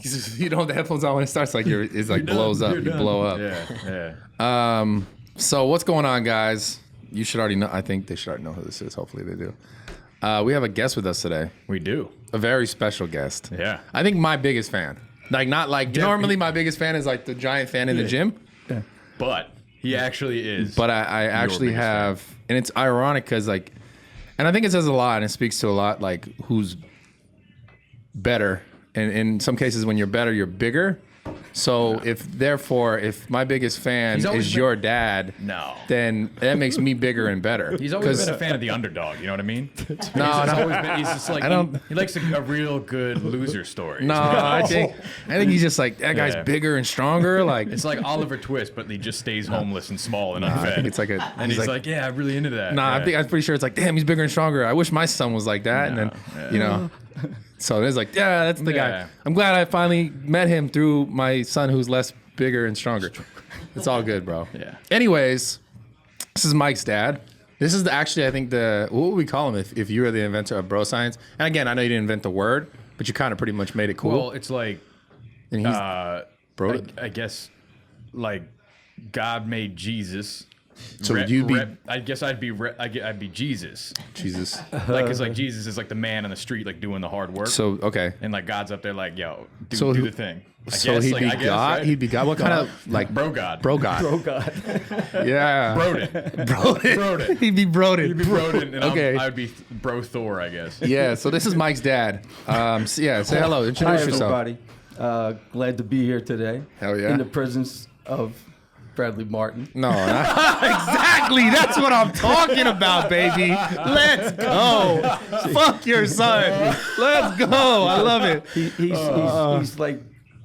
You don't have the headphones on when it starts. Like it's like blows up. You blow up. Yeah. So what's going on, guys? You should already know. I think they should already know who this is. Hopefully they do. We have a guest with us today. We do. A very special guest. Yeah. I think my biggest fan. Like not like normally my biggest fan is like the giant fan in the gym. Yeah. But he actually is. But I actually have, and it's ironic because like, and I think it says a lot and it speaks to a lot like who's better. And in some cases, when you're better, you're bigger. So if my biggest fan is your dad, then that makes me bigger and better. He's always been a fan of the underdog. You know what I mean? He's just like he likes a real good loser story. No, I think he's just like that guy's bigger and stronger. Like it's like Oliver Twist, but he just stays homeless and small and unfed. I think it's like and he's like, yeah, I'm really into that. Nah, yeah. I'm pretty sure it's like, damn, he's bigger and stronger. I wish my son was like that. And then you know. So it's like, yeah, that's the guy. I'm glad I finally met him through my son who's less bigger and stronger. It's all good, bro. Yeah. Anyways, this is Mike's dad. This is actually, I think, what would we call him if you were the inventor of bro science? And again, I know you didn't invent the word, but you kind of pretty much made it cool. Well, it's like, and he's, I guess, like God made Jesus. So you'd be? I guess I'd be Jesus. Jesus. Like, cause like Jesus is like the man on the street, like doing the hard work. So okay. And like God's up there, like, yo, do the thing. So he'd be God. Right? He'd be God. What kind of like bro God? Bro God. Bro God. Yeah. Broden. He'd be Broden. He'd be Broden. And okay. I would be Bro Thor, I guess. Yeah. So this is Mike's dad. So yeah. Say hello. Introduce yourself. Hi, everybody. Glad to be here today. Hell yeah. In the presence of Bradley Martin. No, exactly. That's what I'm talking about, baby. Let's go. Fuck your son. Let's go. I love it. He's like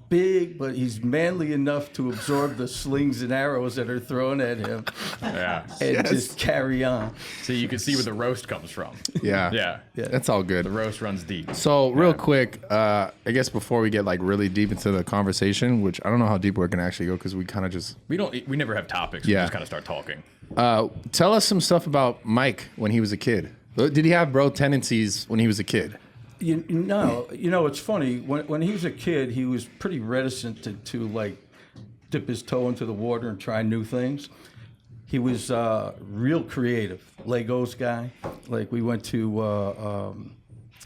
big, but he's manly enough to absorb the slings and arrows that are thrown at him. Yeah. And just carry on. So you can see where the roast comes from. Yeah. Yeah. That's all good. The roast runs deep. So real quick, I guess before we get like really deep into the conversation, which I don't know how deep we're gonna actually go because we kind of just we never have topics. We just kind of start talking. Tell us some stuff about Mike when he was a kid. Did he have bro tendencies when he was a kid? You know, it's funny. When he was a kid, he was pretty reticent to like dip his toe into the water and try new things. He was real creative, Legos guy. Like we went to.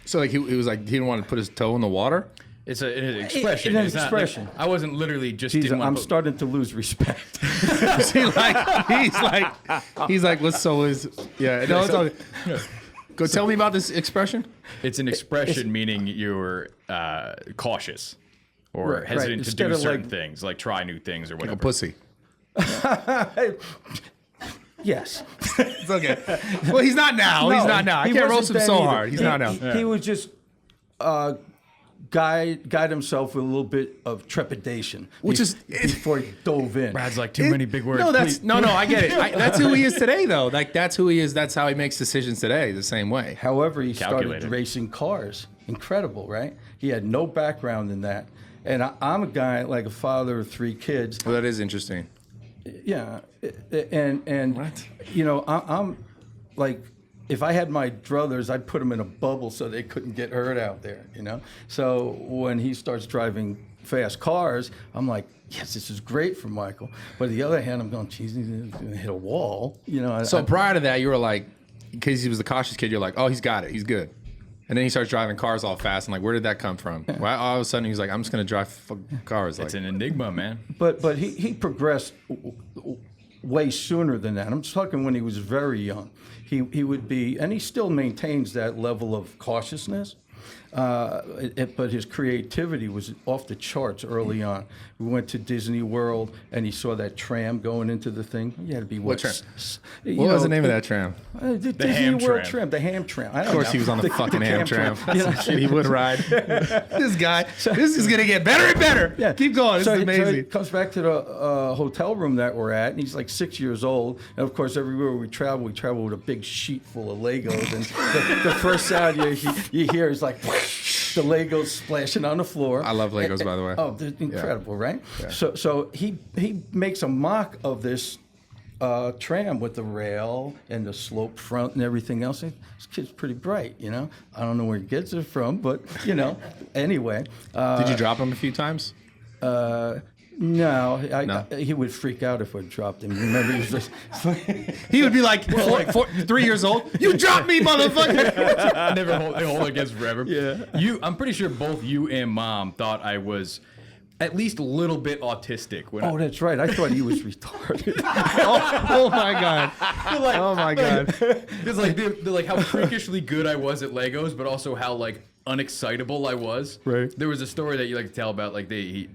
So like he was like he didn't want to put his toe in the water. It's an expression. It's an expression. I wasn't literally just. I'm starting to lose respect. See, he's like, what's so is yeah. No, it's all. Go tell me about this expression. It's an expression meaning you're cautious or hesitant to do certain things, like try new things or whatever. Like a pussy. Yes. It's okay. Well, he's not now. He's not now. I can't roast him so hard. He's not now. He was just guide himself with a little bit of trepidation, which is before he dove in. Brad's like too many big words. No, I get it. That's who he is today, though. Like that's who he is. That's how he makes decisions today. The same way. However, he started racing cars. Incredible, right? He had no background in that, and I'm a guy like a father of 3 kids. Well, that is interesting. Yeah, and what? You know, I'm like. If I had my druthers, I'd put them in a bubble so they couldn't get hurt out there, you know? So when he starts driving fast cars, I'm like, yes, this is great for Michael. But on the other hand, I'm going, geez, he's going to hit a wall. You know. So prior to that, you were like, because he was the cautious kid, you're like, oh, he's got it. He's good. And then he starts driving cars all fast. And like, where did that come from? Why all of a sudden he's like, I'm just going to drive cars. It's an enigma, man. But he progressed way sooner than that. I'm talking when he was very young. He would be, and he still maintains that level of cautiousness, but his creativity was off the charts early on. We went to Disney World, and he saw that tram going into the thing. You had to be what tram? What was the name of that tram? The Disney World tram, the ham tram. Of course, he was on the fucking ham tram. Shit, he would ride. This guy, this is gonna get better and better. Yeah. Keep going. This is amazing. So he comes back to the hotel room that we're at, and he's like 6 years old. And of course, everywhere we travel with a big sheet full of Legos. And the first sound you hear is like the Legos splashing on the floor. I love Legos, by the way. Oh, they're incredible, right? Yeah. So he makes a mock of this tram with the rail and the slope front and everything else. This kid's pretty bright, you know. I don't know where he gets it from, but you know. Anyway. Did you drop him a few times? No, he would freak out if I dropped him. Remember, he was just he would be like 3 years old. You dropped me, motherfucker! Never hold against forever. Yeah. I'm pretty sure both you and Mom thought I was at least a little bit autistic. Oh, that's right. I thought he was retarded. oh my god! Like, oh my god! It's like they're like how freakishly good I was at Legos, but also how like unexcitable I was. Right. There was a story that you like to tell about. Like he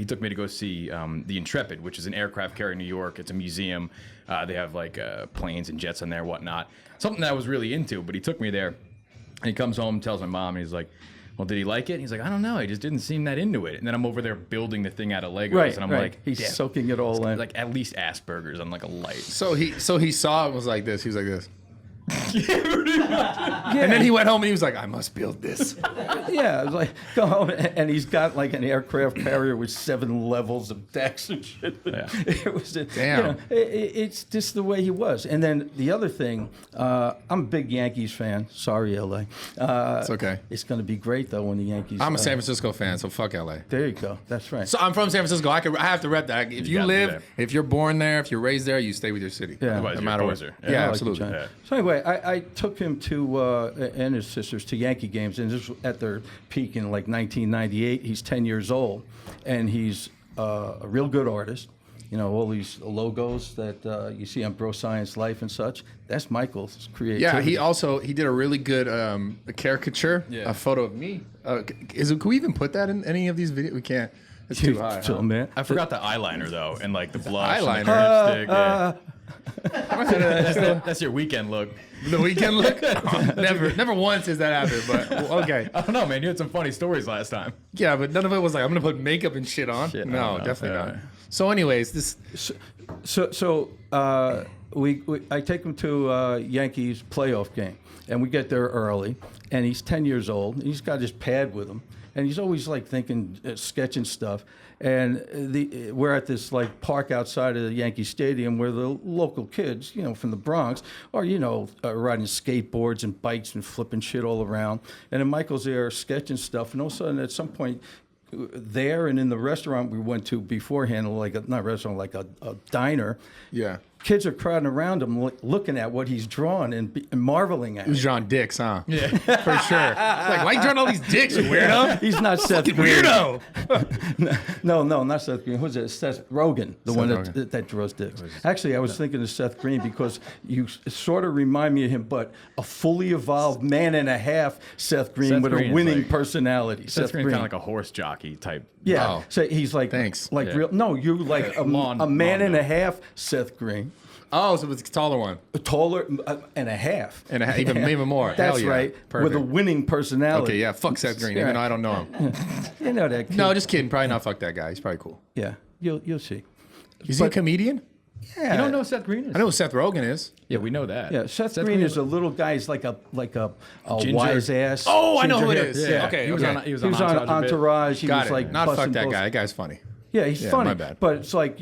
took me to go see the Intrepid, which is an aircraft carrier in New York. It's a museum. They have like planes and jets on there, whatnot. Something that I was really into. But he took me there, and he comes home, and tells my mom, and he's like, well, did he like it? And he's like, I don't know. He just didn't seem that into it. And then I'm over there building the thing out of Legos, and I'm like, he's soaking it all in. like at least Asperger's on like a light. So he saw it and was like this. He was like this. Yeah, pretty much. And then he went home and he was like, I must build this. Yeah, it was like, go home, and he's got like an aircraft carrier with 7 levels of decks and shit. Yeah. It was, damn. You know, it's just the way he was. And then the other thing, I'm a big Yankees fan. Sorry, LA. It's okay. It's going to be great though when the Yankees. I'm a San Francisco fan, so fuck LA. There you go. That's right. So I'm from San Francisco. I have to rep that. If you gotta live, if you're born there, if you're raised there, you stay with your city. Yeah. Otherwise No you're matter a what. poser. Yeah, Yeah, I like absolutely. Yeah. So anyway, I took him to and his sisters to Yankee games, and this was at their peak in like 1998. He's 10 years old, and he's a real good artist. You know, all these logos that you see on Bro Science Life and such. That's Michael's creativity. Yeah, he did a really good a caricature, a photo of me. Can we even put that in any of these videos? We can't. It's too high. So, man. I forgot the eyeliner though, and like the blush, eyeliner. and the lipstick. Yeah. That's your weekend look. The weekend look? Never once has that happened, but okay. I don't know, man. You had some funny stories last time. Yeah, but none of it was like, I'm going to put makeup and shit on. No, definitely not. So anyways, this... I take him to Yankees playoff game, and we get there early, and he's 10 years old, and he's got his pad with him, and he's always like thinking, sketching stuff. And we're at this like park outside of the Yankee Stadium where the local kids, you know, from the Bronx, are riding skateboards and bikes and flipping shit all around. And then Michael's there sketching stuff, and all of a sudden, at some point, there and in the restaurant we went to beforehand, like not restaurant, like a diner. Yeah. Kids are crowding around him, looking at what he's drawn and marveling at. He was drawing dicks, huh? Yeah, for sure. Like, why you drawing all these dicks, you weirdo? He's not Seth Fucking Green. weirdo. No, not Seth Green. Who's it? Seth Rogen, the one that draws dicks. Actually, I was thinking of Seth Green because you sort of remind me of him, but a fully evolved man and a half Seth Green with a winning personality. Seth Green, kind of like a horse jockey type. Yeah, Oh. so he's like, Thanks. like real. No, you're like a man and a half Seth Green. Oh, so it's a taller one. Taller and a half. And even more. That's Hell yeah. right. Perfect. With a winning personality. Okay, yeah, fuck Seth Green, even though I don't know him. You know that kid. No, just kidding. Probably not fuck that guy. He's probably cool. Yeah, you'll see. Is he a comedian? Yeah. You don't know who Seth Green is? I know who Seth Rogen is. Yeah, we know that. Yeah, Seth Green is a little guy. He's like a Ginger. wise ass. Oh, I know who it ginger is. hair. Yeah. Okay, He was okay. on. He was He was on Entourage. Entourage. He Got was it. like Not fuck busting that balls. guy. That guy's funny. Yeah, he's Yeah, funny. my bad. But it's like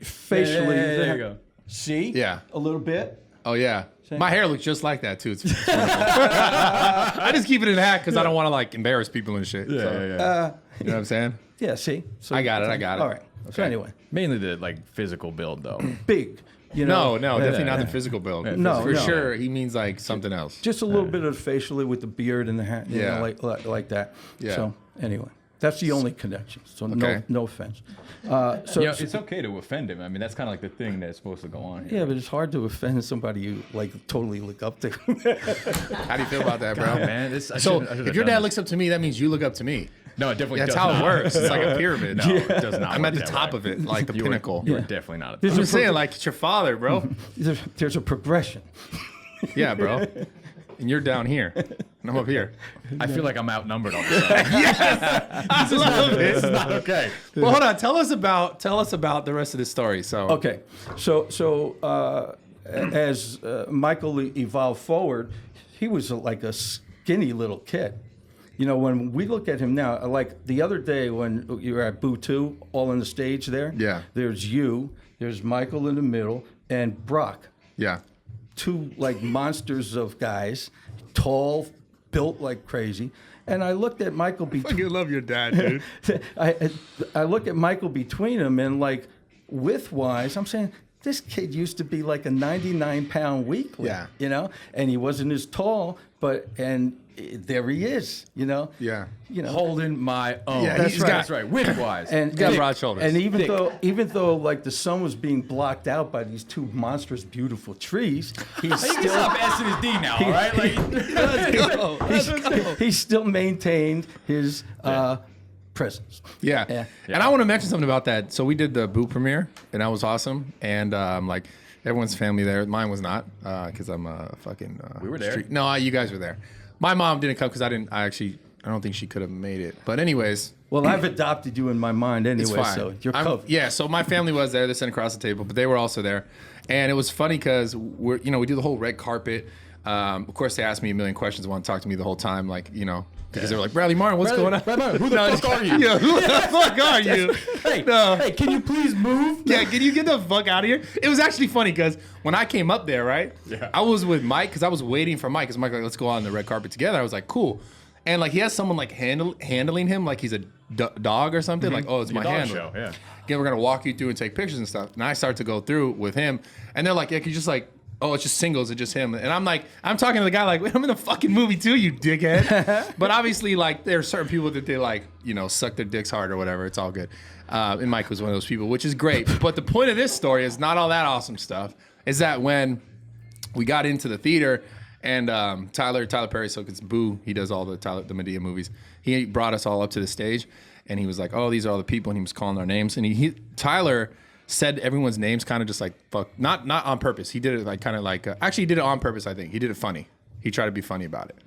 facially. Yeah, there you go. See? Yeah. A little bit. Oh, yeah. My hair looks just like that, too. It's wonderful. I just keep it in a hat because I don't want to, like, embarrass people and shit. Yeah, So, yeah. You know what I'm saying? Yeah. See. So I got it. All right. So anyway, Mainly the like physical build though. big. You know. No, definitely not the physical build. No, For no. sure, he means, like, something else. Just a little bit of facially with the beard and the hat. You know, like that. Yeah. So anyway. That's the only connection. So Okay. no offense. It's okay to offend him. I mean, that's kind of like the thing that's supposed to go on here. Yeah, but it's hard to offend somebody you like totally look up to. How do you feel about that, bro? God, man, So, if your dad looks up to me, that means you look up to me. No, it definitely That's does how not. it works. It's like a pyramid. No, it does not. I'm work at the that top way. of it, like the You pinnacle. Were definitely not. There's I'm a just saying, like, it's your father, bro. There's a progression. Yeah, bro. And you're down here, and I'm up here. I feel like I'm outnumbered on this side. I love This is it. not okay. Well, hold on. Tell us about the rest of the story. So, Okay, so as Michael evolved forward, he was like a skinny little kid. You know, when we look at him now, like the other day when you were at Boo 2, all on the stage there. Yeah. There's you. There's Michael in the middle. and Brock. Yeah. Two like monsters of guys, tall, built like crazy. And I looked at Michael between. You love your dad, dude. I look at Michael between them, and like width-wise, I'm saying this kid used to be like a 99-pound weakling. Yeah. You know, and he wasn't as tall, but there he is. You know. Yeah. You know. Holding my own. Yeah, That's he's right. got- That's right. Width-wise. And got broad shoulders. And even though like the sun was being blocked out by these two monstrous, beautiful trees, he's You can still stop S and his D now, all right? Like, Let's go. he still maintained his presence. Yeah. Yeah. And I want to mention something about that. So we did the Boo premiere, and that was awesome. And like everyone's family there. Mine was not, because I'm a fucking. We were there. No, you guys were there. My mom didn't come because I don't think she could have made it. But anyways, Well, I've adopted you in my mind anyway, it's fine. so you're covered. Yeah. So my family was there. They're sitting across the table, but they were also there, and it was funny because we do the whole red carpet. Of course, they asked me a million questions, want to talk to me the whole time, like because they were like, Bradley Martin, what's going on? Bradley Martin, who the fuck are you? Yeah, who the fuck are you? Hey, can you please move? Yeah, can you get the fuck out of here? It was actually funny because when I came up there, right, I was with Mike because I was waiting for Mike because Mike like, let's go on the red carpet together. I was like, cool. And like he has someone like handling him like he's a dog or something. Like, oh, it's my dog handler. show, yeah. Again, we're gonna walk you through and take pictures and stuff. And I start to go through with him, and they're like, yeah, can you just like, oh, it's just singles, it's just him. And I'm like, I'm talking to the guy like, wait, I'm in the fucking movie too, you dickhead. But obviously, like, there are certain people that they like, suck their dicks hard or whatever. It's all good. And Mike was one of those people, which is great. But the point of this story is not all that awesome stuff. Is that when we got into the theater and Tyler Perry, so it's Boo, he does all the Madea movies. He brought us all up to the stage, and he was like, oh, these are all the people, and he was calling our names. And Tyler said everyone's names kind of just like fuck, not on purpose. He did it like kind of like actually he did it on purpose. I think he did it funny. He tried to be funny about it,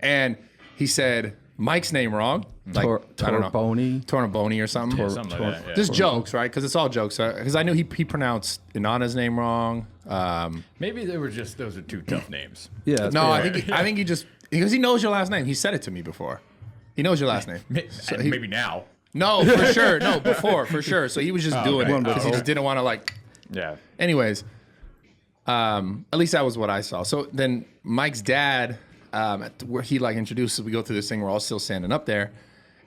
and he said Mike's name wrong, like I don't know, Tornaboni or something. Something like that, yeah. Just jokes, right? Because it's all jokes. Because I knew he pronounced Inanna's name wrong. Maybe those are two tough names. Yeah. No, I think he just because he knows your last name. He said it to me before. He knows your last name. Maybe now. No, for sure. No, before, for sure. So he was just doing it because he just didn't want to like. Yeah. Anyways, at least that was what I saw. So then Mike's dad, where he like introduces, we go through this thing. We're all still standing up there,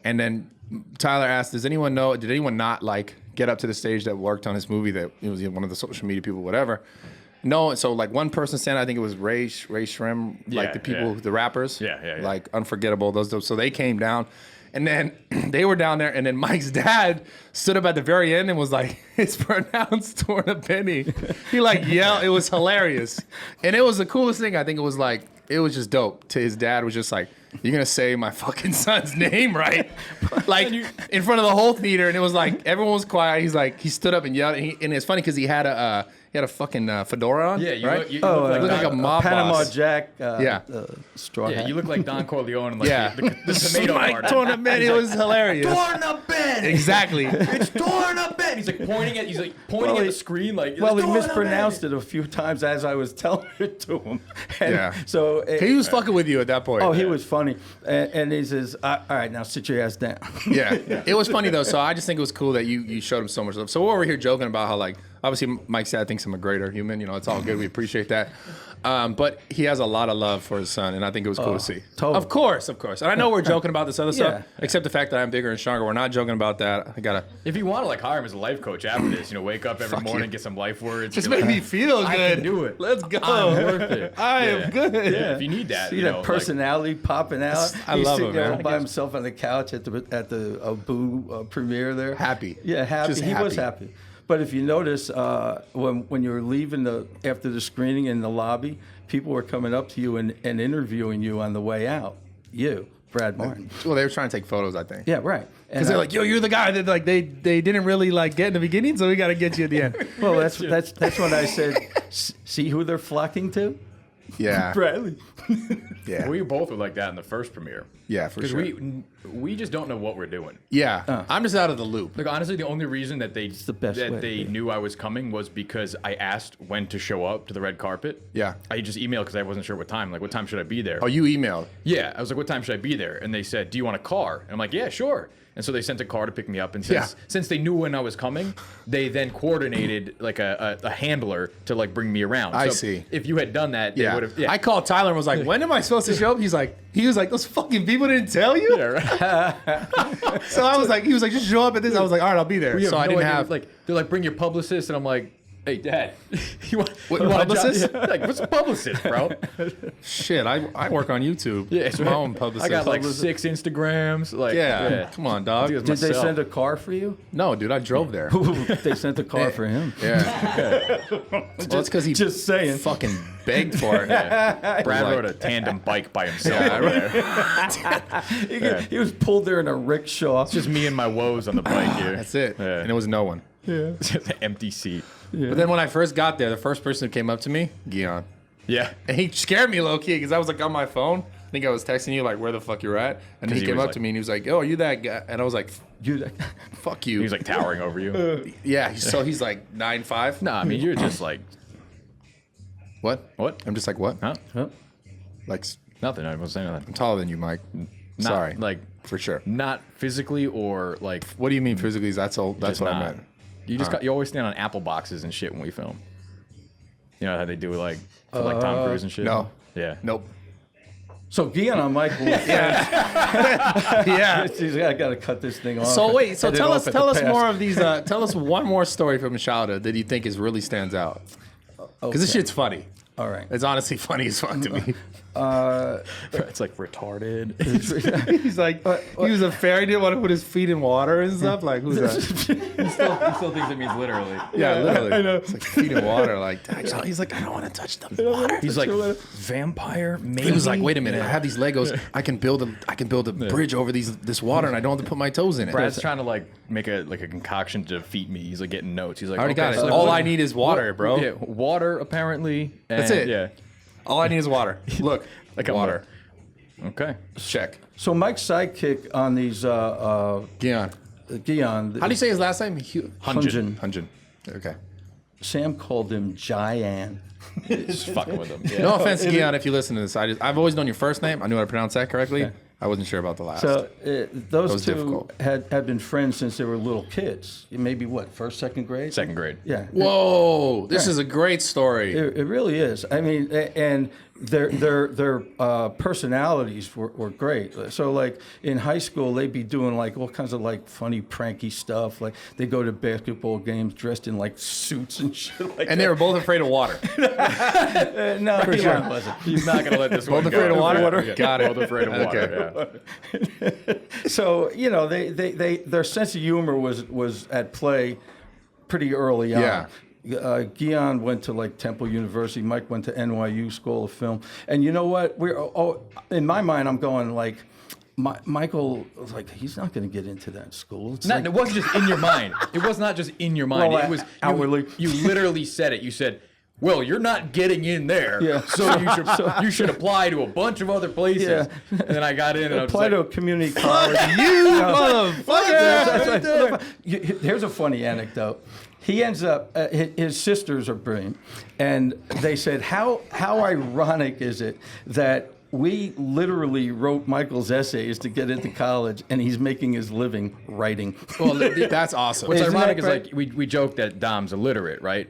and then Tyler asked, "Does anyone know? Did anyone not like get up to the stage that worked on this movie? That it was one of the social media people, whatever." No, so like one person standing, I think it was Ray Shrem, like the people, the rappers, Yeah. like Unforgettable. Those, so they came down. And then they were down there, and then Mike's dad stood up at the very end and was like, "It's pronounced Tornapenny." He like yelled. It was hilarious, and it was the coolest thing. I think it was like it was just dope. To his dad was just like, "You're gonna say my fucking son's name right?" Like in front of the whole theater, and it was like everyone was quiet. He's like he stood up and yelled, and it's funny because he had a fucking fedora on. Yeah, you right? look like a mob Panama boss. Jack. Straw Yeah, hat. you look like Don Corleone and like Yeah. the tomato Mike garden. Tornapenny, it was hilarious. Tornapenny! Exactly. It's Tornapenny! He's like pointing at the screen like. Well, he "Tornapenny!" mispronounced it a few times as I was telling it to him. And Yeah. So He was fucking with you at that point. Oh, he was funny, and he says, "All right, now sit your ass down." Yeah. It was funny though. So I just think it was cool that you showed him so much love. So we're over here joking about how like obviously Mike's dad thinks I'm a greater human. It's all good. We appreciate that. But he has a lot of love for his son, and I think it was cool to see. Totally. Of course. And I know we're joking about this other stuff, Yeah. except the fact that I'm bigger and stronger. We're not joking about that. I gotta If you want to like hire him as a life coach after this, wake up every Fuck morning, you. get some life words. just be make like, me feel good. I can do it. Let's go. I'm worth it. I am good. Yeah, if you need that. See that personality popping out. I He's love sitting it, there man. all by himself on the couch at the Boo premiere there. Happy. Yeah, happy. Just He was happy. happy. But if you notice, when you were leaving after the screening in the lobby, people were coming up to you and interviewing you on the way out. You, Brad Martin. Well, they were trying to take photos, I think. Yeah, right. Because they're like, yo, you're the guy that like they didn't really like get in the beginning, so we got to get you at the end. well, that's when I said, see who they're flocking to? Yeah. Bradley. Yeah. We both were like that in the first premiere. Yeah, for Because sure. we just don't know what we're doing. Yeah. I'm just out of the loop. Like honestly, the only reason that they the best way to be. knew I was coming was because I asked when to show up to the red carpet. Yeah. I just emailed because I wasn't sure what time. Like, what time should I be there? Oh, you emailed. Yeah, I was like, what time should I be there? And they said, do you want a car? And I'm like, yeah, sure. And so they sent a car to pick me up. And since they knew when I was coming, they then coordinated like a handler to like bring me around. I so see. If you had done that, they would have. Yeah. I called Tyler and was like, when am I supposed to show up? He was like, those fucking people didn't tell you? Yeah, right. So I was like, he was like, just show up at this. I was like, all right, I'll be there. So I didn't have like, they're like, bring your publicist. And I'm like, hey, Dad, you want publicist? Yeah. Like, what's a publicist, bro? Shit, I work on YouTube. Yeah, It's my own publicist. I got like 6 Instagrams. Like, come on, dog. Did they send a car for you? No, dude, I drove there. They sent a car for him. Yeah. Well, it's because he Just saying. fucking begged for it. Brad like- rode a tandem bike by himself. He was pulled there in a rickshaw. Just me and my woes on the bike here. That's it. Yeah. And it was no one. Yeah. Just an empty seat. But then when I first got there, the first person who came up to me, Guion. Yeah. And he scared me low key because I was like on my phone. I think I was texting you like where the fuck you're at. And he came up to me and he was like, "Oh, are you that guy?" And I was like, "Fuck you." He was like towering over you. Yeah. So he's like 9'5". No, I mean, you're just like, What? what? I'm just like, what? Huh? Like, Nothing. I wasn't saying I'm nothing. taller than you, Mike. Not, Sorry. Like, For sure. not physically or like. What do you mean physically? That's all. That's just what not. I meant. You just got. You always stand on apple boxes and shit when we film. You know how they do like for like Tom Cruise and shit. No. Yeah. Nope. So Guion and Michael. Yeah. He's I got to cut this thing off. So wait. So Cut it tell off us. at Tell the us pass. more of these. Tell us one more story from childhood that you think is really stands out. Because this shit's funny. All right. It's honestly funny as fuck to me. It's like retarded. He's like, he was a fairy. Didn't want to put his feet in water and stuff. Like, who's that? he still thinks it means literally. Yeah, literally. I know. It's like feet in water. Like, he's like, I don't want to touch the water. He's like vampire. Maybe. He was like, wait a minute. I have these Legos. I can build a bridge over this water, and I don't have to put my toes in it. Brad's trying to like make a concoction to defeat me. He's like getting notes. He's like, I already got it. so All what- I need is water, bro. Yeah, water apparently. And, That's it. Yeah, All I need is water. Look, like a water. Okay. Check. So Mike's sidekick on these Guion. Guion. How do you say his last name? Hunjin. Hunjin. Okay. Sam called him Giant. Just fucking with him. Yeah. No offense, Guion, if you listen to this. I've always known your first name. I knew how to pronounce that correctly. I wasn't sure about the last. So those was two difficult. had been friends since they were little kids. Maybe what, first, second grade? Second grade. Yeah. Whoa, this is a great story. It really is. I mean, and their personalities were great. So like in high school, they'd be doing like all kinds of like funny, pranky stuff. Like they go to basketball games dressed in like suits and shit like And they were both afraid of water. that. No, For he sure. wasn't. He's not gonna let this one Both go. afraid of water? Yeah, Got it. Both afraid of water. Okay. Yeah. So you know, their sense of humor was at play pretty early on. Yeah. Guion went to like Temple University. Mike went to NYU School of Film. And you know what? In my mind, I'm going like, Michael was like, he's not going to get into that school. It's like, It wasn't just in your mind. It was not just in your mind. Well, It was outwardly. You literally said it. You said, "Well, you're not getting in there, Yeah. so you should apply to a bunch of other places." Yeah. And then I got in and I was apply to a like, community college. Here's a funny anecdote. He ends up, his sisters are brilliant, and they said, how ironic is it that we literally wrote Michael's essays to get into college, and he's making his living writing. Well, that's awesome. What's Isn't ironic that is great? like we joke that Dom's illiterate, right?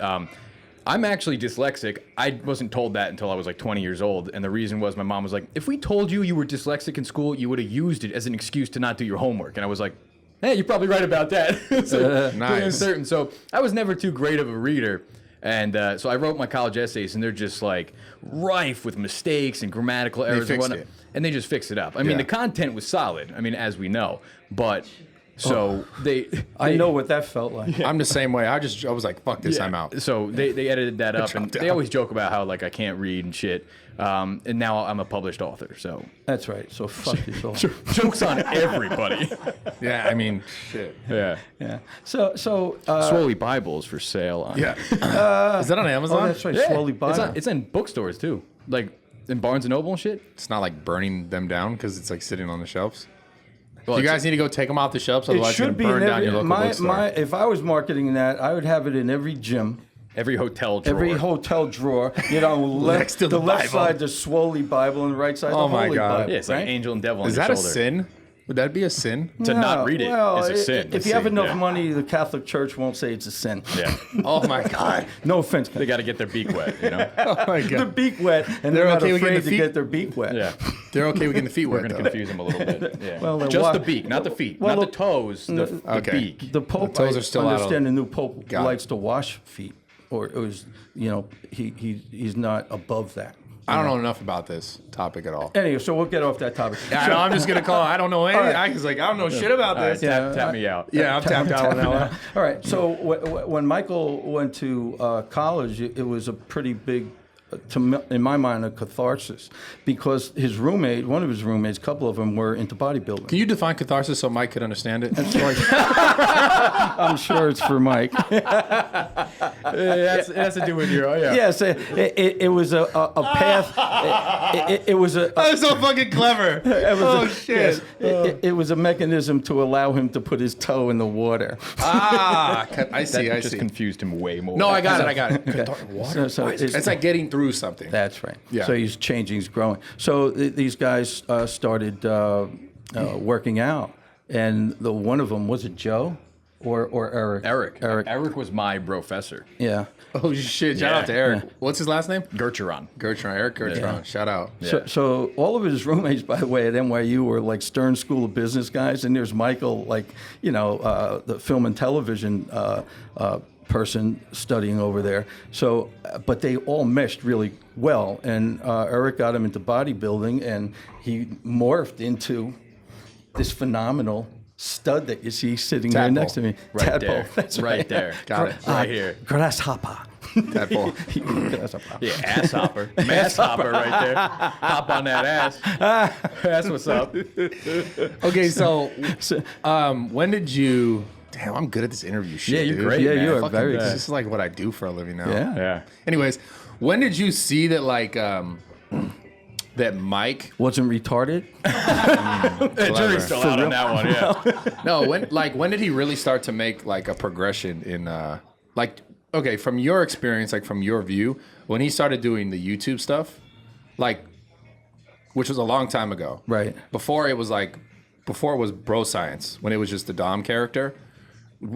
I'm actually dyslexic. I wasn't told that until I was like 20 years old. And the reason was my mom was like, if we told you were dyslexic in school, you would have used it as an excuse to not do your homework. And I was like, hey, you're probably right about that. So, Nice. Certain. So I was never too great of a reader. And so I wrote my college essays, and they're just like rife with mistakes and grammatical errors and fixed whatnot. it. And they just fixed it up. I mean, Yeah. the content was solid. I mean, as we know. But so I know what that felt like. I'm the same way. I was like, fuck this, Yeah. I'm out. So they edited that up, and dropped they out. always joke about how like I can't read and shit. And now I'm a published author, so That's right. So fuck yourself. jokes on everybody. Yeah, I mean, shit. Yeah. Yeah. So Swoley Bibles for sale. On, Yeah. Is that on Amazon? oh, that's right. Yeah. Slowly It's in bookstores too, like in Barnes and Noble and shit. It's not like burning them down because it's like sitting on the shelves. Well, You it's- guys need to go take them off the shelves, It otherwise it's should going be to burn in down your every, local bookstore. if I was marketing that, I would have it in every gym. every hotel drawer. Every hotel drawer, Next left to the left Bible. side the Swoley Bible and the right side Oh the my Holy God. Bible. Yeah, it's like right? angel and devil on Is your that a shoulder. sin? Would that be a sin? To not read it is a sin. If you have enough money, the Catholic Church won't say it's a sin. Yeah. Oh my God. No offense. They got to get their beak wet, you know? Oh my Their God. beak wet, and they're not okay with getting afraid the to feet- get their beak wet. Yeah. They're okay with getting the feet We're wet, going to though. confuse them a little bit. Yeah. Well, they're Just wa- the beak, not the feet. Well, not the toes, the Okay. beak. The Pope, toes are still I out of- understand the new Pope Got it. likes to wash feet, or it was, he's not above that. I don't know enough about this topic at all. Anyway, so we'll get off that topic. I know, I'm just gonna call. I don't know anything. right. I was like, I don't know shit about All right, this. tap me out. Yeah, I'm tapped out on that one. All right. So when Michael went to college, it was a pretty big, in my mind, a catharsis, because his roommate, one of his roommates, a couple of them were into bodybuilding. Can you define catharsis so Mike could understand it? I'm sure it's for Mike. It has to do with your, Yes, it was a path. It was a. That was so fucking clever. Oh shit. Yes, it was a mechanism to allow him to put his toe in the water. Ah, I see. That I just see. confused him way more. No, I got it. Water. So It's like getting through something. That's right. Yeah. So he's changing, he's growing. So these guys started working out, and one of them, was it Joe or Eric? Eric was my professor. Yeah. Oh shit! Shout out to Eric. What's his last name? Gertruron. Gertrude. Eric Gertrude. Shout out. So all of his roommates, by the way, at NYU were like Stern School of Business guys, and there's Michael, like the film and television person studying over there. So, but they all meshed really well, and Eric got him into bodybuilding, and he morphed into this phenomenal stud that you see sitting there Tadpole. next to me. Right Tadpole. there. That's Right there. Got it. Right here. Grasshopper. Tadpole. Grasshopper. Yeah, ass hopper. Mass hopper right there. Hop on that ass. That's what's up. Okay, so when did you? Damn, I'm good at this interview shit. Yeah, you're dude. great, Yeah, man. you are Fucking very good. good. This is like what I do for a living now. Yeah. Yeah. Anyways, when did you see that that Mike? Wasn't retarded. The jury's still out on that one, yeah. No, when did he really start to make like a progression in okay, from your experience, like from your view, when he started doing the YouTube stuff, which was a long time ago. Right. Before it was bro science, when it was just the Dom character.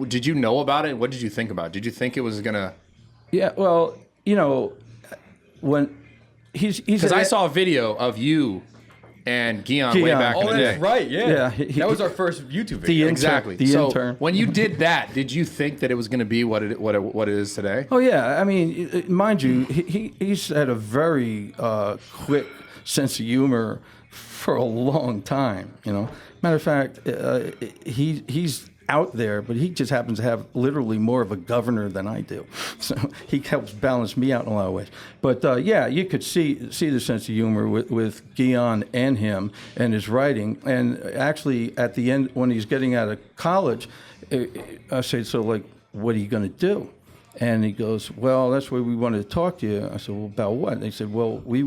Did you know about it? What did you think about it? Did you think it was gonna? Yeah, well, when he's Because I saw a video of you and Guion way Guion. back in Oh, the that's day. right, yeah. Yeah, That was our first YouTube the video. intern, Exactly. the so intern. when you did that, did you think that it was going to be what it is today? Oh yeah, I mean, mind you, he's had a very quick sense of humor for a long time. Matter of fact, he's out there, but he just happens to have literally more of a governor than I do, so he helps balance me out in a lot of ways. But yeah, you could see the sense of humor with Guion and him and his writing. And actually, at the end, when he's getting out of college, I said, "So, like, what are you going to do?" And he goes, "Well, that's why we wanted to talk to you." I said, "Well, about what?" And they said, "Well, we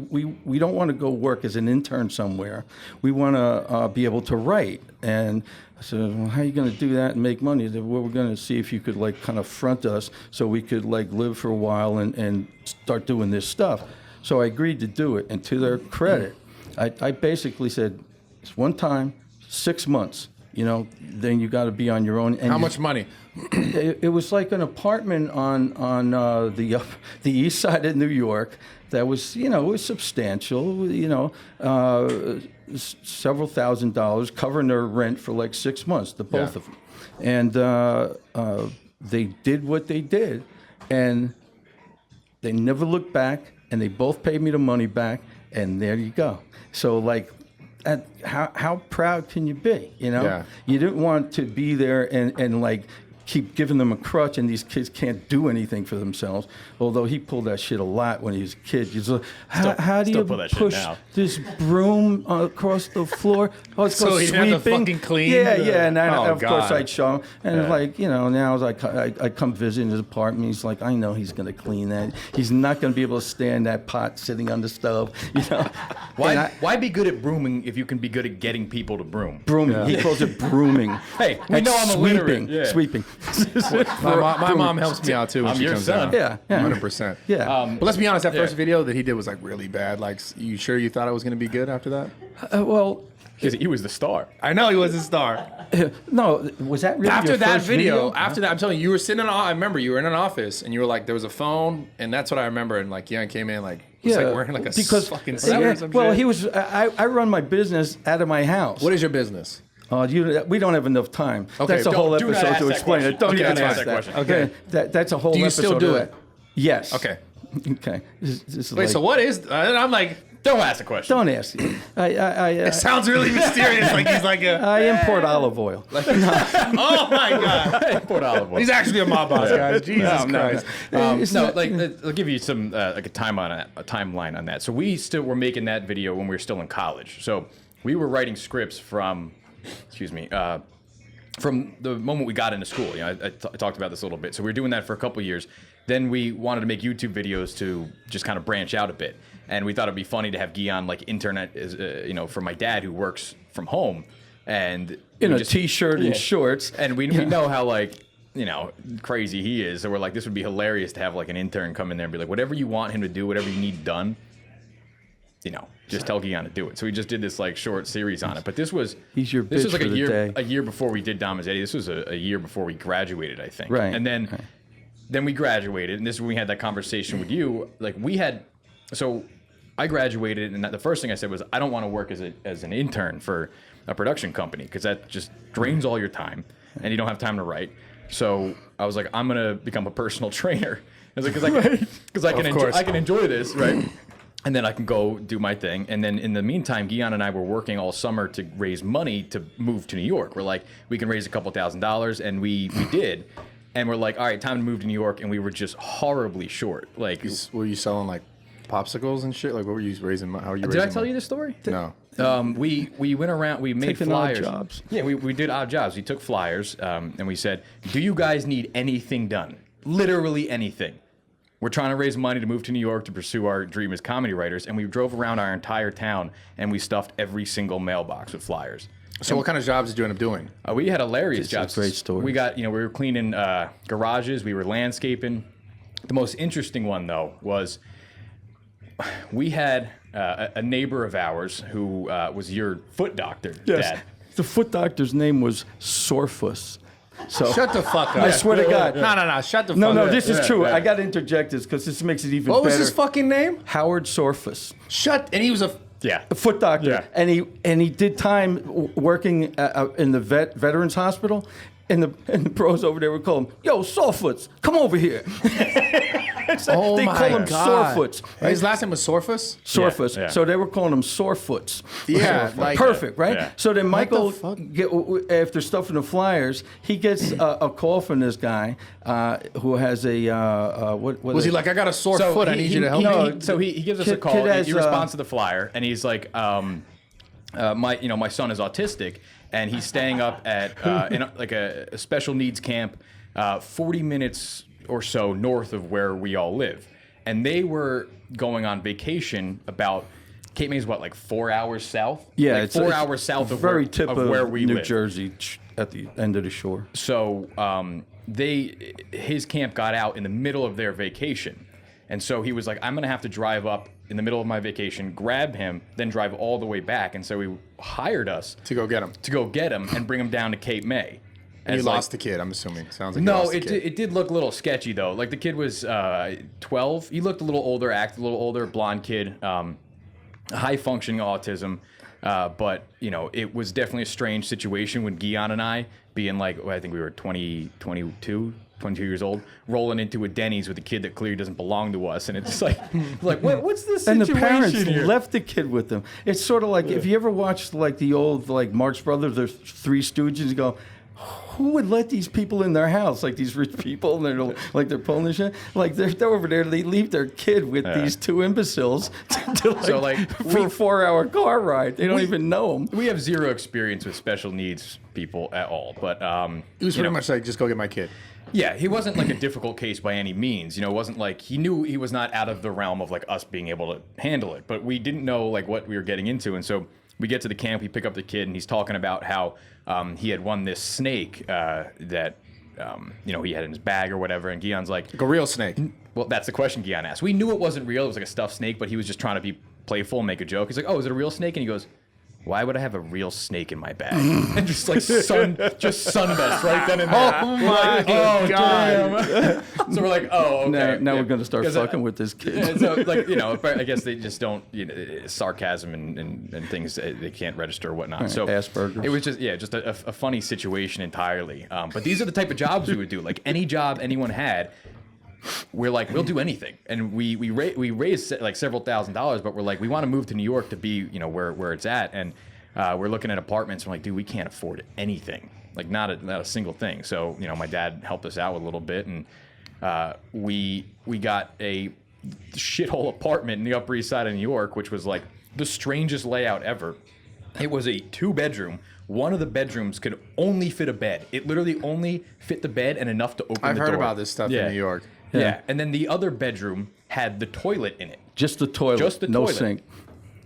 don't want to go work as an intern somewhere. We want to be able to write." And I said, "Well, how are you going to do that and make money?" They said, "Well, we're going to see if you could kind of front us so we could live for a while and start doing this stuff." So I agreed to do it. And to their credit, I basically said, "It's one time, 6 months. Then you got to be on your own." And How much money? It was like an apartment on the east side of New York that was, it was substantial, several $1,000s, covering their rent for like 6 months, the both of them. And they did what they did, and they never looked back, and they both paid me the money back, and there you go. So how proud can you be? Yeah. You didn't want to be there and keep giving them a crutch, and these kids can't do anything for themselves. Although he pulled that shit a lot when he was a kid. He's like, how do still you pull that shit push now. this broom across the floor? Oh, it's So called he didn't have to sweeping. fucking clean Yeah, the- yeah. And Oh, of course God. I'd show him. And now as I come visit his apartment, he's like, I know he's going to clean that. He's not going to be able to stand that pot sitting on the stove. Why be good at brooming if you can be good at getting people to broom? Brooming. He calls it brooming. Hey, we And know I'm illiterate. sweeping. Yeah. Sweeping. My mom helps me out too when I'm she your comes son. down. Yeah. 100%. Yeah. But let's be honest, that first Yeah. video that he did was like really bad. Like, you sure you thought it was going to be good after that? Well, Because he was the star. I know he was a star. No, was that really After your that first video, after that, I'm telling you, you were sitting in. I remember you were in an office, and you were like, there was a phone, and that's what I remember. And like, Keon came in like, he's like wearing like a fucking suit or some well, shit. he was. I run my business out of my house. What is your business? We don't have enough time. Okay, That's a whole do not episode ask to that explain question. it. Don't Do even not ask ask that that. question. Okay, that's a whole. Do you episode still do of it? Yes. Okay. Okay. This is Wait, like, so what is? And I'm like, Don't ask the question. don't ask. it sounds really mysterious. Like he's like a. I import olive oil. Oh my god. Port olive oil. He's actually a mob boss, guys. Jesus Christ. I'll give you some like a timeline on that. So we still were making that video when we were still in college. So we were writing scripts from the moment we got into school. You know, I talked about this a little bit. So we were doing that for a couple years. Then we wanted to make YouTube videos to just kind of branch out a bit. And we thought it'd be funny to have Guion like internet, for my dad who works from home, and In a t-shirt and shorts. and we know how like crazy he is. So we're like, this would be hilarious to have like an intern come in there and be like, whatever you want him to do, whatever you need done, just tell Guion to do it. So we just did this like short series on it. But this was He's your this was bitch like for the day. a year before we did Dom Mazzetti. This was a year before we graduated, I think. Right. And then we graduated, and this is when we had that conversation with you. Like so I graduated, and the first thing I said was, I don't want to work as an intern for a production company because that just drains all your time, and you don't have time to write. So I was like, I'm gonna become a personal trainer. I was like, because I can enjoy this, right? And then I can go do my thing. And then in the meantime, Guion and I were working all summer to raise money to move to New York. We're like, we can raise a couple $1,000s, and we did. And we're like, all right, time to move to New York, and we were just horribly short. Like, Were you selling like popsicles and shit? Like, what were you raising? How were you? did I tell you this story? No. We went around. We made Taking odd flyers. jobs. Yeah, we did odd jobs. We took flyers, and we said, "Do you guys need anything done? Literally anything. We're trying to raise money to move to New York to pursue our dream as comedy writers." And we drove around our entire town, and we stuffed every single mailbox with flyers. So what kind of jobs did you end up doing? We had hilarious Just a jobs. great story. We got, we were cleaning garages. We were landscaping. The most interesting one, though, was we had a neighbor of ours who was your foot doctor, Dad. The foot doctor's name was Sorfus. So Shut the fuck up. I swear to God. No. Shut the fuck No, up. this is true. I got to interject this because this makes it even What better. was his fucking name? Howard Sorfus. And he was a. Yeah. A foot doctor, Yeah. and he did time working in the Veterans Hospital, and the pros over there would call him, "Yo, Sorefoots, come over here." Oh they my call him God. Sorefoots. His last name was Sorfus? Sorfus. Yeah. So they were calling him Sorefoots. Yeah, like- perfect, right? Yeah. So then Michael, fuck? after stuffing the flyers, he gets a call from this guy who has a what Was he like, I got a sore foot, I need you to help me? So he gives us a Kid call. has, He responds to the flyer, and he's like, my son is autistic, and he's staying up at in a special needs camp, 40 minutes or so north of where we all live, and they were going on vacation about. Cape May's what, like 4 hours south? Yeah, like it's 4 hours south of very where, tip of where we New live. Jersey, at the end of the shore. So his camp got out in the middle of their vacation. And so he was like, I'm going to have to drive up in the middle of my vacation, grab him, then drive all the way back. And so he hired us To go get him. and bring him down to Cape May. And you As, like- lost the kid, I'm assuming. Sounds like you No, lost the it kid. did look a little sketchy, though. Like, the kid was 12. He looked a little older, acted a little older, blonde kid, high-functioning autism. But, it was definitely a strange situation when Guion and I, being like, I think we were 22 years old, rolling into a Denny's with a kid that clearly doesn't belong to us. And it's just like what's the And situation the parents here? left the kid with them. It's sort of like if you ever watched like the old like Marx Brothers, there's Three Stooges. You go, who would let these people in their house? Like these rich people, and they're like they're pulling this shit. Like they're over there. They leave their kid with these two imbeciles for a 4-hour car ride. They don't even know them. We have zero experience with special needs people at all. But It was pretty much like, just go get my kid. yeah, he wasn't like a difficult case by any means. It wasn't like he knew he was not out of the realm of like us being able to handle it. But we didn't know like what we were getting into, and so we get to the camp. We pick up the kid, and he's talking about how he had won this snake that he had in his bag or whatever. And Guion's like, Like a real snake. well, that's the question Guion asked. We knew it wasn't real. It was like a stuffed snake, but he was just trying to be playful and make a joke. He's like, oh, is it a real snake? And he goes, why would I have a real snake in my bag? And just like sunburst right then and there. Oh my God. Damn. So we're like, oh, okay. Now we're going to start fucking with this kid. Yeah, so like, I guess they just don't, sarcasm and things they can't register or whatnot. Right, so Asperger's. it was just a funny situation entirely. But these are the type of jobs we would do. Like any job anyone had, we're like, we'll do anything. And we raised like several $1,000s, but we're like, we want to move to New York to be, where it's at. And we're looking at apartments. We're like, dude, we can't afford anything. Like not a single thing. So, my dad helped us out with a little bit. And we got a shithole apartment in the Upper East Side of New York, which was like the strangest layout ever. It was a 2-bedroom. One of the bedrooms could only fit a bed. It literally only fit the bed and enough to open the door. I've heard about this stuff in New York. Yeah. And then the other bedroom had the toilet in it. Just the toilet. Just the no toilet. sink.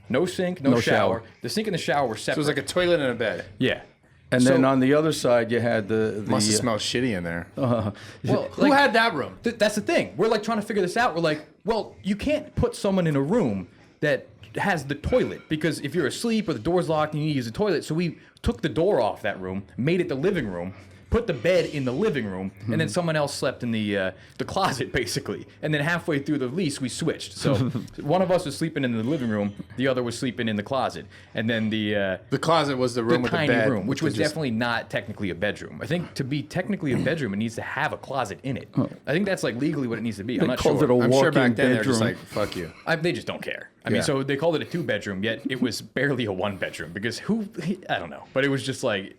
No sink, no shower. The sink and the shower were separate. So it was like a toilet and a bed. Yeah. And then on the other side, you had the Must have smelled shitty in there. Well, Who had that room? That's the thing. We're like trying to figure this out. We're like, well, you can't put someone in a room that has the toilet, because if you're asleep or the door's locked and you need to use the toilet. So we took the door off that room, made it the living room, put the bed in the living room, and then someone else slept in the closet, basically. And then halfway through the lease, we switched. So one of us was sleeping in the living room, the other was sleeping in the closet. And then the closet was the room with the tiny bed. room, which was definitely not technically a bedroom. I think to be technically a bedroom, it needs to have a closet in it. I think that's like legally what it needs to be. I'm not called sure. it a I'm sure walk-in back then they were just bedroom. like, fuck you. They just don't care. I mean, so they called it a 2-bedroom, yet it was barely a 1-bedroom, because I don't know. But it was just like,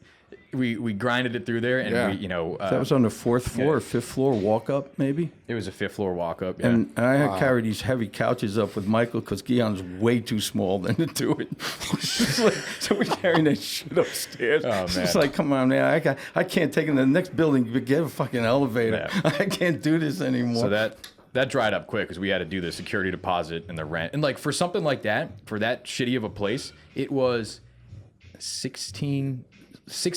we grinded it through there, and that was on the 4th floor or 5th floor walk up, maybe. It was a 5th floor walk up. Yeah. And I had carried these heavy couches up with Michael because Guillaume's way too small then to do it. So we're carrying that shit upstairs. Oh, man. It's like, come on, man, I can't take it in the next building. Get a fucking elevator. Yeah. I can't do this anymore. So that dried up quick, because we had to do the security deposit and the rent. And like for something like that, for that shitty of a place, it was 16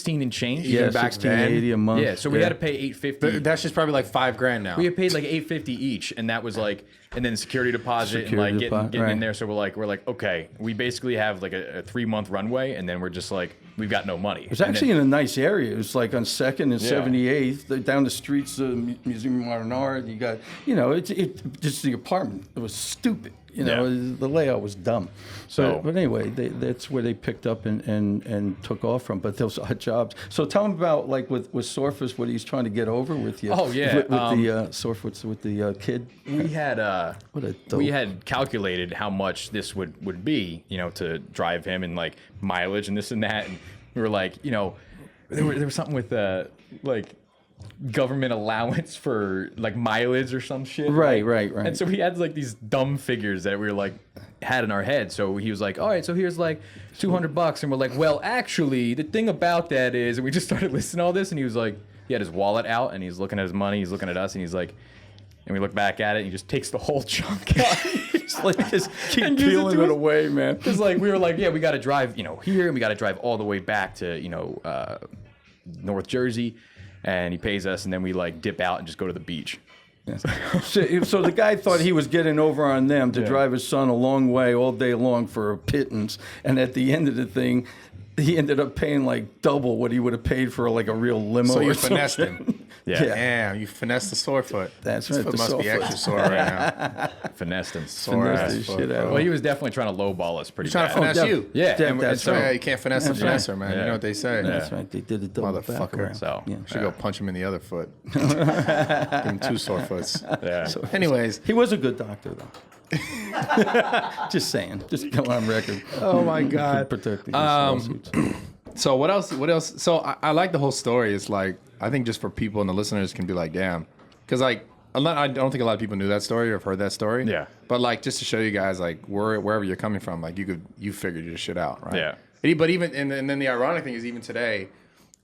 and change. yeah, back $16.80 a month. Yeah, so we had to pay $850. That's just probably like $5,000 now. We had paid like $850 each, and that was like, and then security deposit and like getting in there. So we're like, okay, we basically have like a 3-month runway, and then we're just like, we've got no money. It was actually in a nice area. It was like on 2nd and 78th, down the streets of Museum of Modern Art. You got, it just the apartment. It was stupid. The layout was dumb. So, but anyway, that's where they picked up and took off from. But those odd jobs. So tell him about like with Sorfus, what he's trying to get over with you. Oh yeah, with the Sorfus with the kid. We had what a dope. we had calculated how much this would be, to drive him, and like mileage and this and that, and we were like, there was something with like government allowance for like mileage or some shit. Right. And so we had like these dumb figures that we were like had in our head. So he was like, all right, so here's like $200. And we're like, well, actually, the thing about that is, and we just started listing all this, and he was like, he had his wallet out and he's looking at his money, he's looking at us, and he's like, and we look back at it, and he just takes the whole chunk out. just keep peeling it away, man. Because like we were like, yeah, we got to drive, here, and we got to drive all the way back to, North Jersey. And he pays us, and then we like dip out and just go to the beach. Yeah. So the guy thought he was getting over on them to drive his son a long way all day long for a pittance, and at the end of the thing, he ended up paying like double what he would have paid for like a real limo. So you or finessed something. him. Yeah. Damn, you finessed the sore foot. That's His right. foot the must sore be foot. extra sore right now. Finessed him. Sore Finessed ass his foot, shit out. bro. Well, he was definitely trying to lowball us pretty He's trying bad. to finesse def- you. Yeah, Def- and that's so- right. Yeah, you can't finesse the finesser, man. Yeah. You know what they say. That's right. They did a double back Motherfucker. around. So, Yeah. Should go punch him in the other foot. Give him 2 sore foots. Yeah. Anyways. He was a good doctor, though. Just saying. Just go on record. Oh, my God. Protecting lawsuits. So what else? So I like the whole story. It's like, I think just for people and the listeners can be like, damn. Because like, I don't think a lot of people knew that story or have heard that story. Yeah. But like, just to show you guys, like, wherever you're coming from, like, you figured your shit out, right? Yeah. But even, and then the ironic thing is, even today,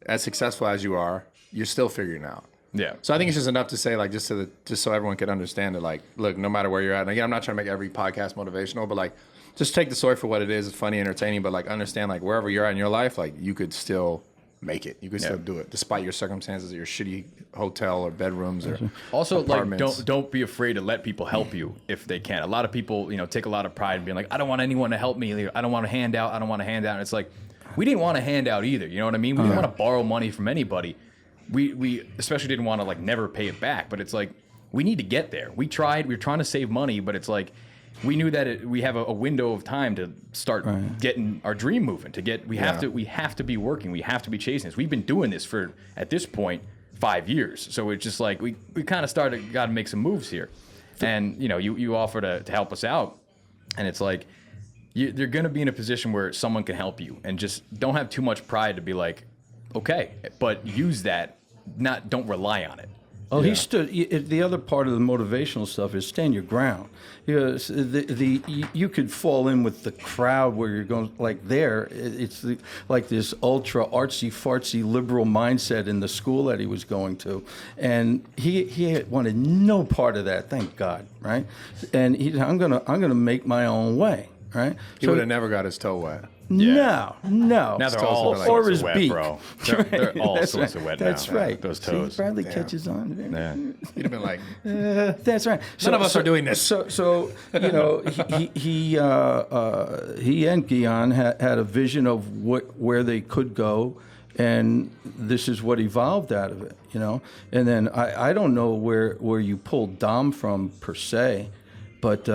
as successful as you are, you're still figuring it out. Yeah. So I think it's just enough to say, like, just so everyone could understand it, like, look, no matter where you're at, and again, I'm not trying to make every podcast motivational, but like, just take the story for what it is. It's funny, entertaining, but like, understand, like, wherever you're at in your life, like, you could still make it. You can still do it despite your circumstances, or your shitty hotel or bedrooms or Also, like, apartments. don't be afraid to let people help you if they can. A lot of people, take a lot of pride in being like, I don't want anyone to help me. I don't want to hand out. I don't want to hand out. And it's like, we didn't want to hand out either. You know what I mean? We didn't want to borrow money from anybody. We especially didn't want to like never pay it back. But it's like, we need to get there. We tried. We were trying to save money, but it's like, we knew that we have a window of time to start getting our dream moving. We have to be working. We have to be chasing this. We've been doing this for, at this point, 5 years. So it's just like we kind of got to make some moves here. And you offer to help us out, and it's like you're going to be in a position where someone can help you, and just don't have too much pride to be like, okay, but use that. Don't rely on it. Oh, he stood. The other part of the motivational stuff is stand your ground. You could fall in with the crowd where you're going like there. It's like this ultra artsy fartsy liberal mindset in the school that he was going to, and he wanted no part of that. Thank God, right? And I'm gonna make my own way, right? He would have never got his toe wet. No. Now they're all or sorts his of wet, beak. bro. They're all That's sorts right. of wet That's now. right. Those See, toes. Bradley catches on. Yeah. He'd have been like, That's right. None of us are doing this. So he and Guion had a vision of where they could go, and this is what evolved out of it. And then I don't know where you pulled Dom from per se, but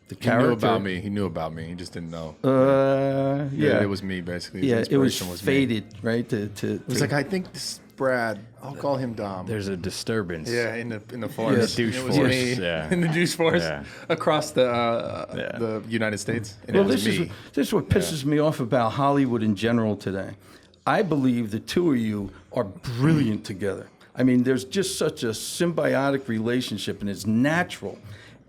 the character. He knew about me. He just didn't know. Yeah, it was me basically. Yeah, His it was inspiration me. fated, right? It was like, I think this is Brad. I'll call him Dom. There's a disturbance. Yeah, in the forest. Douche it was force, me yeah. in the douche forest Yeah. across the United States. And Well, it was this me. is what pisses me off about Hollywood in general today. I believe the two of you are brilliant together. I mean, there's just such a symbiotic relationship, and it's natural.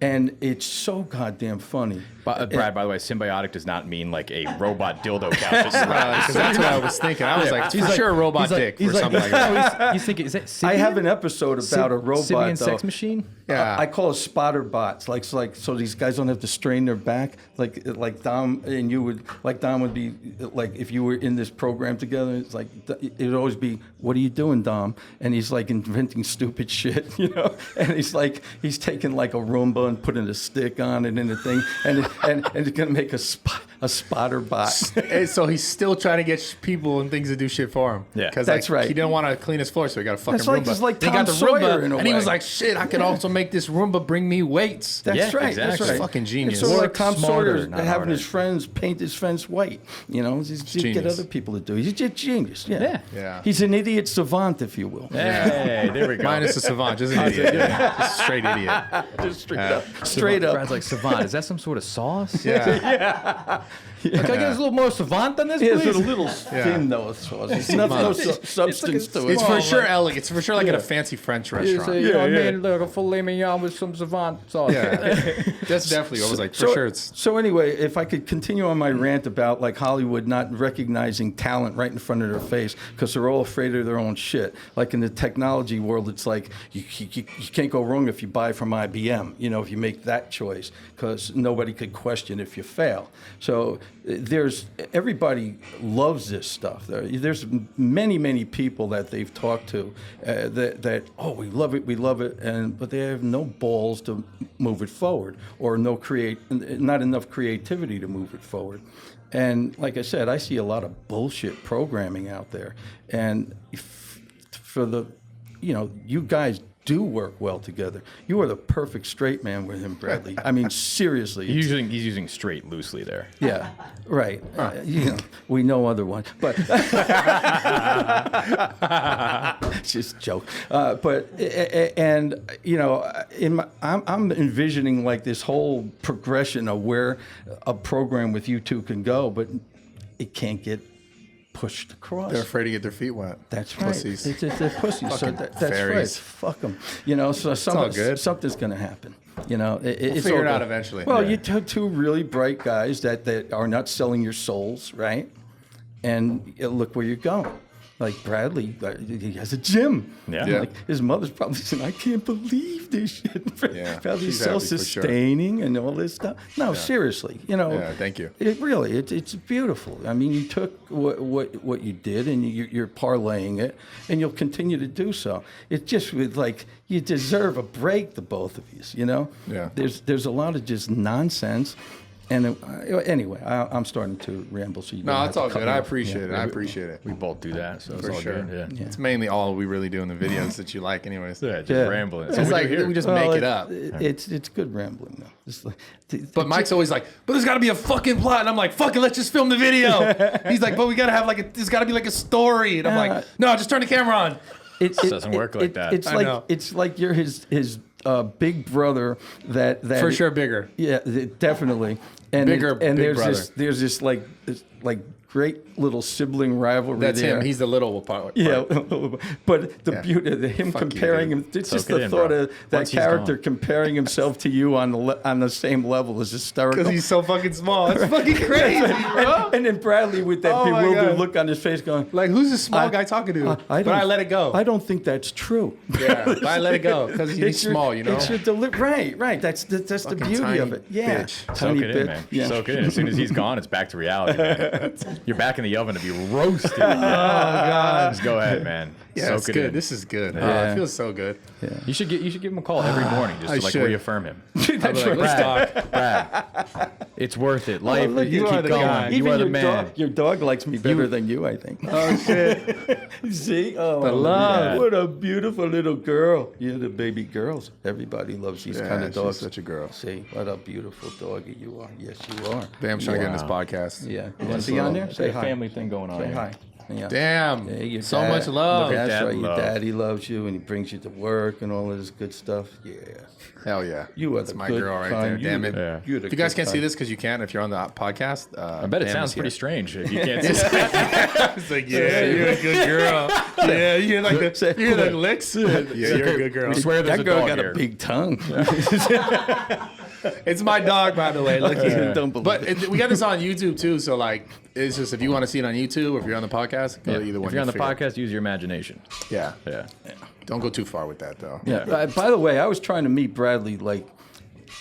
And it's so goddamn funny. Brad, by the way, symbiotic does not mean like a robot dildo couch. Because that's what I was thinking. I was like, for sure, a robot dick or something like that. He's thinking, is that Sibian? I have an episode about a robot. Sibian though. sex machine? Yeah. I call it spotter bots, so these guys don't have to strain their back, like Dom and you would, like Dom would be, like if you were in this program together, it's like it would always be, what are you doing, Dom? And he's like inventing stupid shit, and he's taking like a Roomba and putting a stick on it and a thing, and it's gonna make a spotter bot. So he's still trying to get people and things to do shit for him. Yeah. Because That's right. He didn't want to clean his floor, so he got a fucking That's like- Roomba. it's like Then he got Tom the Sawyer Roomba, in a and he was way. like, shit, I could also make this Roomba bring me weights. That's Yeah, right. exactly. That's right. Fucking genius. It's sort of like Work Tom smarter, Sawyer not having harder. his friends paint his fence white. Just get genius. other people to do. He's just genius. Yeah. Yeah. He's an idiot savant, if you will. Hey, there we go. Minus a savant, just an idiot. Just a straight idiot. Just straight up. Brad's like, savant, is that some sort of sauce? Yeah. Can I get a little more savant than this, It's please? a little thin, though. It's no substance to it. It's for sure elegant. It's for sure like at a fancy French restaurant. Like a filet mignon with some savant sauce. Yeah. That's definitely what I was like, for sure it's... So anyway, if I could continue on my rant about like Hollywood not recognizing talent right in front of their face because they're all afraid of their own shit. Like in the technology world, it's like you can't go wrong if you buy from IBM, if you make that choice, because nobody could question if you fail. So everybody loves this stuff. There's many people that they've talked to that we love it, but they have no balls to move it forward, or not enough creativity to move it forward. And like I said, I see a lot of bullshit programming out there, and you guys do work well together. You are the perfect straight man with him, Bradley. I mean, seriously. He's using straight loosely there. Yeah, right. We know other one, but just joke. I'm envisioning like this whole progression of where a program with you two can go, but it can't get pushed across. They're afraid to get their feet wet. That's right. Pussies. They're pussies. So Fucking that's right. fairies. Fuck them. So all good. something's going to happen. It's figure all it out good. eventually. Well, Yeah. you two really bright guys that are not selling your souls, right? And look where you're going. Like Bradley, he has a gym. Yeah. Yeah. Like his mother's probably saying, "I can't believe this shit." Yeah, Probably she's happy for sure. self-sustaining and all this stuff. No, seriously, Yeah, thank you. It's beautiful. I mean, you took what you did and you're parlaying it, and you'll continue to do so. It's just with like you deserve a break, the both of you. You know. Yeah. There's a lot of just nonsense. And anyway, I'm starting to ramble. So you No, don't have it's to all cut good. me I off. appreciate Yeah. it. I appreciate it. We both do that, so it's For all sure. good. Yeah. It's mainly all we really do in the videos that you like, anyways. Yeah, just Yeah. rambling. It's So like we do here. we just Well, make it up. It's good rambling though. It's like, But Mike's always like, but there's got to be a fucking plot. And I'm like, fuck it, let's just film the video. He's like, but we got to have there's got to be like a story. And I'm like, no, just turn the camera on. it doesn't work like that. It's I know. like you're his big brother that For sure bigger. Yeah, definitely. And Bigger and big there's this like great little sibling rivalry That's there. him. He's the little part. Yeah, but the Yeah. beauty of him Fuck you, comparing dude. him, it's Soak just it the in, thought bro. of that Once he's character gone. comparing himself to you on the same level is hysterical. Because he's so fucking small. It's fucking crazy, bro. and then Bradley with that Oh my bewildered God. look on his face going, Like, who's this small I- guy talking to? I But I let it go. I don't think that's true. Yeah, but I let it go because he's It's your- small, you know? It's your right. That's the Fucking beauty tiny of it. Yeah, bitch. Soak tiny it in, bit. man. Yeah. Soak it in. As soon as he's gone, it's back to reality, man. You're back in the oven to be roasted. Oh, God. Just go ahead, man. Yeah, Soak it's it good. in. This is good. Yeah. It feels so good. You should give him a call every morning just I to like should. reaffirm him. That's I'll be like, right. let's talk. Brad, it's worth it. Life, look, you you keep are the going. guy. You Even are the your man. Dog, your dog likes me better than you, I think. Oh, shit. See? Oh, The love. What a beautiful little girl. You're the baby girls. Everybody loves these Yeah, kind of she's dogs. such a girl. See, what a beautiful doggy you are. Yes, you are. Damn, trying to get in this Wow. podcast. Yeah. You want to be on there? Say hi. family thing going on Say here. hi. Yeah. Damn. Yeah, your So dad- much love. Look at That's Dad right. Your love. daddy loves you and he brings you to work and all of this good stuff. Yeah. Hell yeah. You are That's the my good girl right kind. there. You're Damn the- it. Yeah. you're the If you guys good can't see kind. this because you can if you're on the podcast. I bet it sounds pretty strange if you can't see it. It's like, yeah, you're a good girl. Yeah, you hear like the, you hear the licks. Yeah, you're a good girl. We swear there's That a girl dog got here. a big tongue. It's my dog, by the way. Look here. Don't believe But it. we got this on YouTube too, so like, it's just if you want to see it on YouTube or if you're on the podcast, go to either one. If you're on the You'll figure it. podcast, use your imagination. Yeah. Yeah. Don't go too far with that though. Yeah. By the way, I was trying to meet Bradley like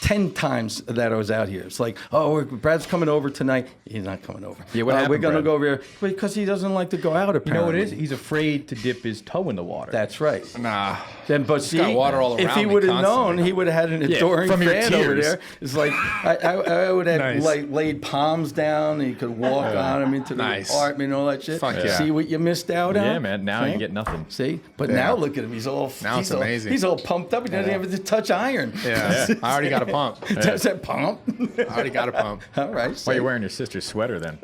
10 times that I was out here. It's like, oh, Brad's coming over tonight. He's not coming over. Yeah, what We're happened, going to Brad? go over here because he doesn't like to go out, You know apparently. what it is? He's afraid to dip his toe in the water. That's right. Nah. Then, but see, got water all if around he me would have known, constantly. he would have had an adoring from your fan over tears. there. It's like I would have Nice. like laid palms down, and he could walk on him into the Nice. apartment and all that shit. Fuck yeah. See what you missed out on? Yeah, man. Now See? you get nothing. See, but Yeah. now look at him. He's all Now he's it's amazing. He's all pumped up. He doesn't have to touch iron. Yeah. I already got a pump. Does that pump? I already got a pump. All right. Why are you wearing your sister's sweater then?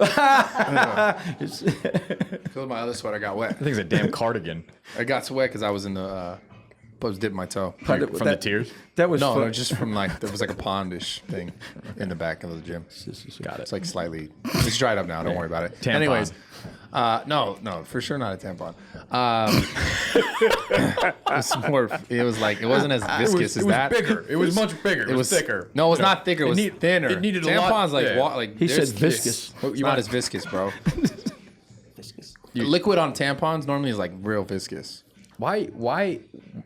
It's- Because my other sweater got wet. I think it's a damn cardigan. It got so wet because I was in the. I was dipping my toe. From the tears? That was No, fun. no, just from like there was like a pondish thing in the back of the gym. Got It's like slightly. It's dried up now. Don't worry about it. Tampon. Anyways, no, for sure not a tampon. It was like it wasn't as viscous as that. bigger. It was much bigger. It was thicker. No, it was not thicker. It was thinner. It needed a Tampons lot. like Yeah. like He there's- said viscous. It's not as viscous, bro. Liquid on tampons normally is like real viscous. Why?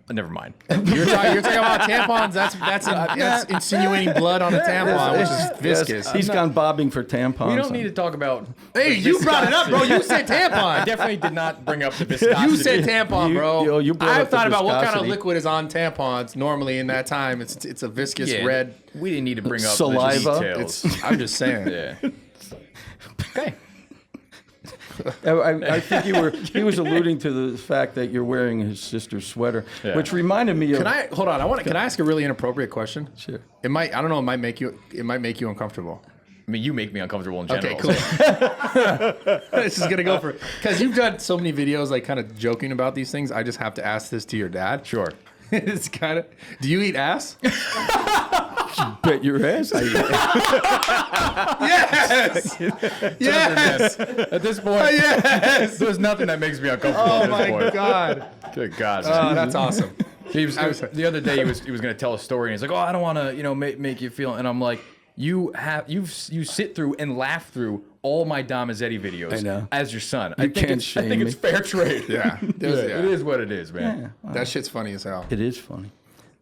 Never mind. You're talking about tampons. That's insinuating blood on a tampon, which is viscous. He's gone bobbing for tampons. We don't need to talk about. Hey, you brought it up, bro. You said I tampon. definitely did not bring up the viscosity. You said tampon, bro. you brought I up the thought about what kind of viscosity. liquid is on tampons normally in that time. It's a viscous Yeah, red. We didn't need to bring up Saliva. the details. I'm just saying. Yeah. Okay. I think he was alluding to the fact that you're wearing his sister's sweater, Yeah. which reminded me of. Can I hold on? Can I ask a really inappropriate question? Sure. It might. I don't know. It might make you uncomfortable. I mean, you make me uncomfortable in general. Okay, cool. This is gonna go for because you've done so many videos, like kind of joking about these things. I just have to ask this to your dad. Sure. It's kind of. Do you eat ass? Bet your ass. Yes. Yes. At this point, Yes. there's nothing that makes me uncomfortable Oh at this my point. God. Good God. Oh, that's awesome. The other day he was going to tell a story and he's like, "Oh, I don't want to, make you feel." And I'm like, "You sit through and laugh through all my Dom Mazzetti videos I know. as your son. You can't shame I think me. it's fair trade. Yeah. It is what it is, man. Yeah, That shit's funny as hell. it is funny.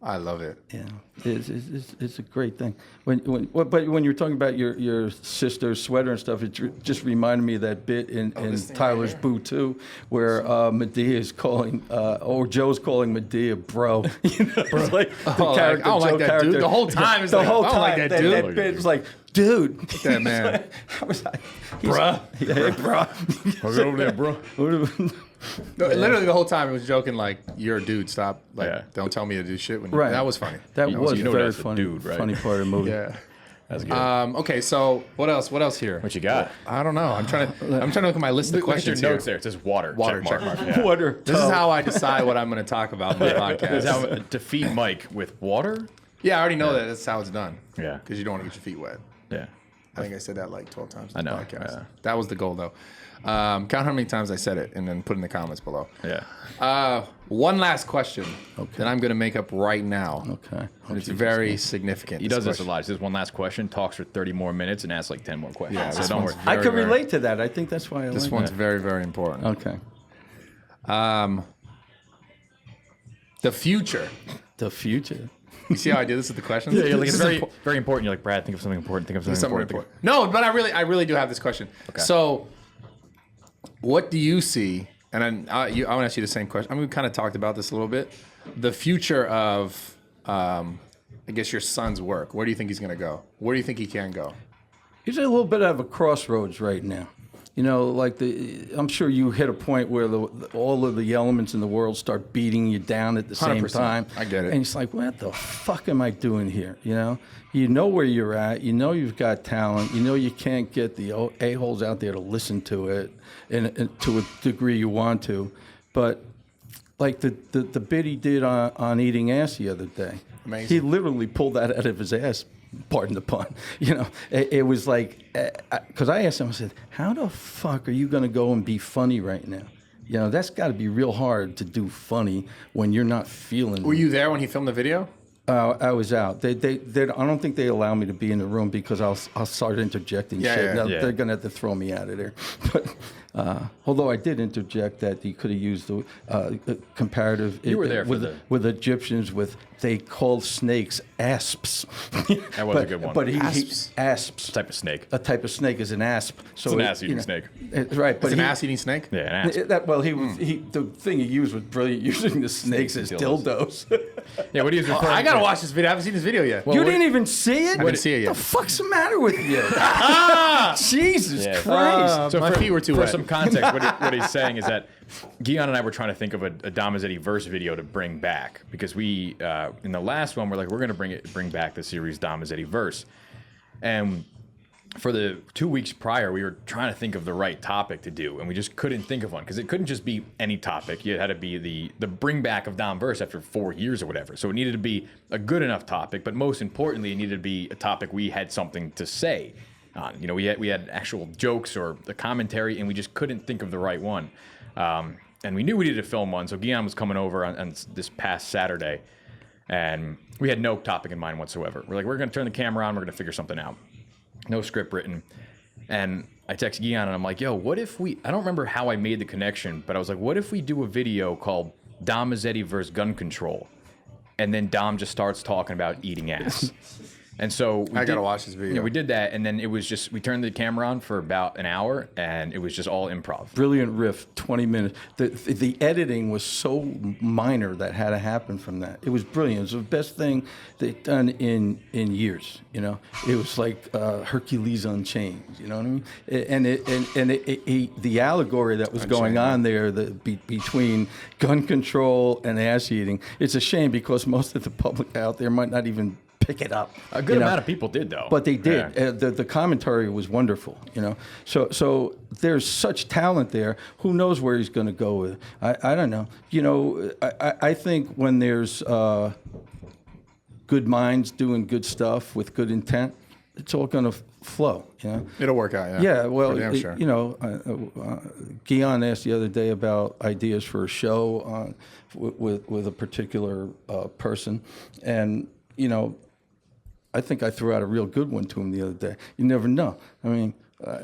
I love it. Yeah, it's a great thing. But when you're talking about your sister's sweater and stuff, it just reminded me of that bit in Tyler's Boo 2, where Medea is calling, or Joe's calling Medea bro. You know, it's like the character, I don't like Joe that character. dude. The whole time, The whole time, I don't like that dude. That bit was like, dude. That man. I was like, Bruh. Yeah, bruh. I'll go over there, bro. No, literally the whole time it was joking like, "You're a dude. Stop. Like, Yeah. don't tell me to do shit." When Right. That was funny. That was you know very that's the funny. dude, right? Funny part of the movie. Yeah. That's good. Okay, so what else? What else here? What you got? I don't know. I'm trying to look at my list of Look at your questions notes here. there. It says water. Water, check mark. check Yeah. Water. This is how I decide what I'm going to talk about in the This is how podcast. to feed Mike with water. Yeah, I already know that. That's how it's done. Yeah. Because you don't want to get your feet wet. Yeah. I think I said that like 12 times in I the know, podcast. yeah. That was the goal, though. Count how many times I said it, and then put in the comments below. Yeah. One last question Okay. that I'm going to make up right now. Okay. And it's very significant. He does this a question. lot. He says one last question, talks for 30 more minutes, and asks like 10 more questions. Yeah, so this don't one's worry. I very, can very- relate to that. I think that's why I This like one's that. very, very important. Okay. The future. The future. You see how I did this with the questions? Yeah, like This it's is very, impo- very important. You're like, Brad, think of something important. Think of something, something important. important. No, but I really do have this question. Okay. So, what do you see? And I want to ask you the same question. I mean, we kind of talked about this a little bit. The future of, I guess, your son's work. Where do you think he's going to go? Where do you think he can go? He's at a little bit of a crossroads right now. You know, like I'm sure you hit a point where all of the elements in the world start beating you down at the same 100%. time. I get it. And it's like, what the fuck am I doing here? You know where you're at. You know you've got talent. You know you can't get the a-holes out there to listen to it, and to a degree you want to. But like the bit he did on eating ass the other day, Amazing. he literally pulled that out of his ass. Pardon the pun. You know, it was like, because I asked him, I said, how the fuck are you going to go and be funny right now? You know, that's got to be real hard to do funny when you're not feeling. Were you there when he filmed the video? I was out. They I don't think they allow me to be in the room because I'll start interjecting Yeah, shit. yeah. Now, Yeah. they're gonna have to throw me out of there. But although I did interject that he could have used the comparative. You were there for with Egyptians with they called snakes asps. That was a good one. But Asps? asps. Type of snake. A type of snake is an asp. So It's an it- ass-eating you know, snake. Right, but Is an he- ass-eating snake? Yeah, an ass. the thing he used was brilliant, using the snakes as dildos. Yeah, what he was referring I got to to- watch this video. I haven't seen this video yet. You didn't even see it? I didn't see it yet. What the fuck's the matter with you? Jesus Yeah. Christ. So my feet were too For wet. some context, what he's saying is that Guion and I were trying to think of a Dom Mazzetti verse video to bring back because we in the last one we're like we're going to bring back the series Dom Mazzetti verse, and for the 2 weeks prior we were trying to think of the right topic to do, and we just couldn't think of one because it couldn't just be any topic. It had to be the bring back of Dom verse after 4 years or whatever. So it needed to be a good enough topic, but most importantly, it needed to be a topic we had something to say on. You know, we had actual jokes or the commentary, and we just couldn't think of the right one. And we knew we needed to film one, so Guion was coming over on this past Saturday, and we had no topic in mind whatsoever. We're like, we're going to turn the camera on, we're going to figure something out. No script written. And I text Guion, and I'm like, yo, what if I don't remember how I made the connection, but I was like, what if we do a video called Dom Mazzetti versus gun control? And then Dom just starts talking about eating ass. And so I gotta watch this video. Yeah, we did that, and then it was just we turned the camera on for about an hour, and it was just all improv. Brilliant riff, 20 minutes. The editing was so minor that had to happen from that. It was brilliant. It was the best thing they've done in years. You know, it was like Hercules Unchained. You know what I mean? The allegory that was going on there, between gun control and ass eating. It's a shame because most of the public out there might not even pick it up. A good amount of people did, though. But they did. Yeah. The commentary was wonderful, you know. So there's such talent there. Who knows where he's going to go with it? I don't know. You know, I think when there's good minds doing good stuff with good intent, it's all going to flow, you know. It'll work out, yeah. Yeah, well, For damn sure. you know, Guion asked the other day about ideas for a show with a particular person, and you know, I think I threw out a real good one to him the other day. You never know. I mean,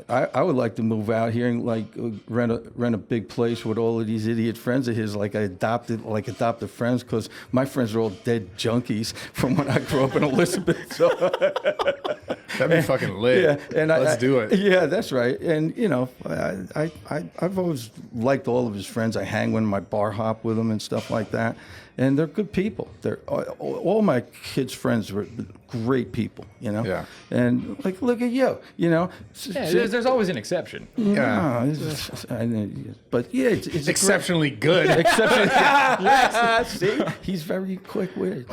I would like to move out here and like rent a big place with all of these idiot friends of his, like adopted friends, because my friends are all dead junkies from when I grew up in Elizabeth. So That'd be fucking lit. yeah, and let's do it. Yeah, that's right. And I've always liked all of his friends. I hang with him, I bar hop with them and stuff like that. And they're good people. They're all my kids' friends were great people, you know. Yeah. And like, look at you, you know. Yeah, there's always an exception. Yeah. But yeah, it's Exceptionally good. Exceptionally. Yes. See, he's very quick-witted.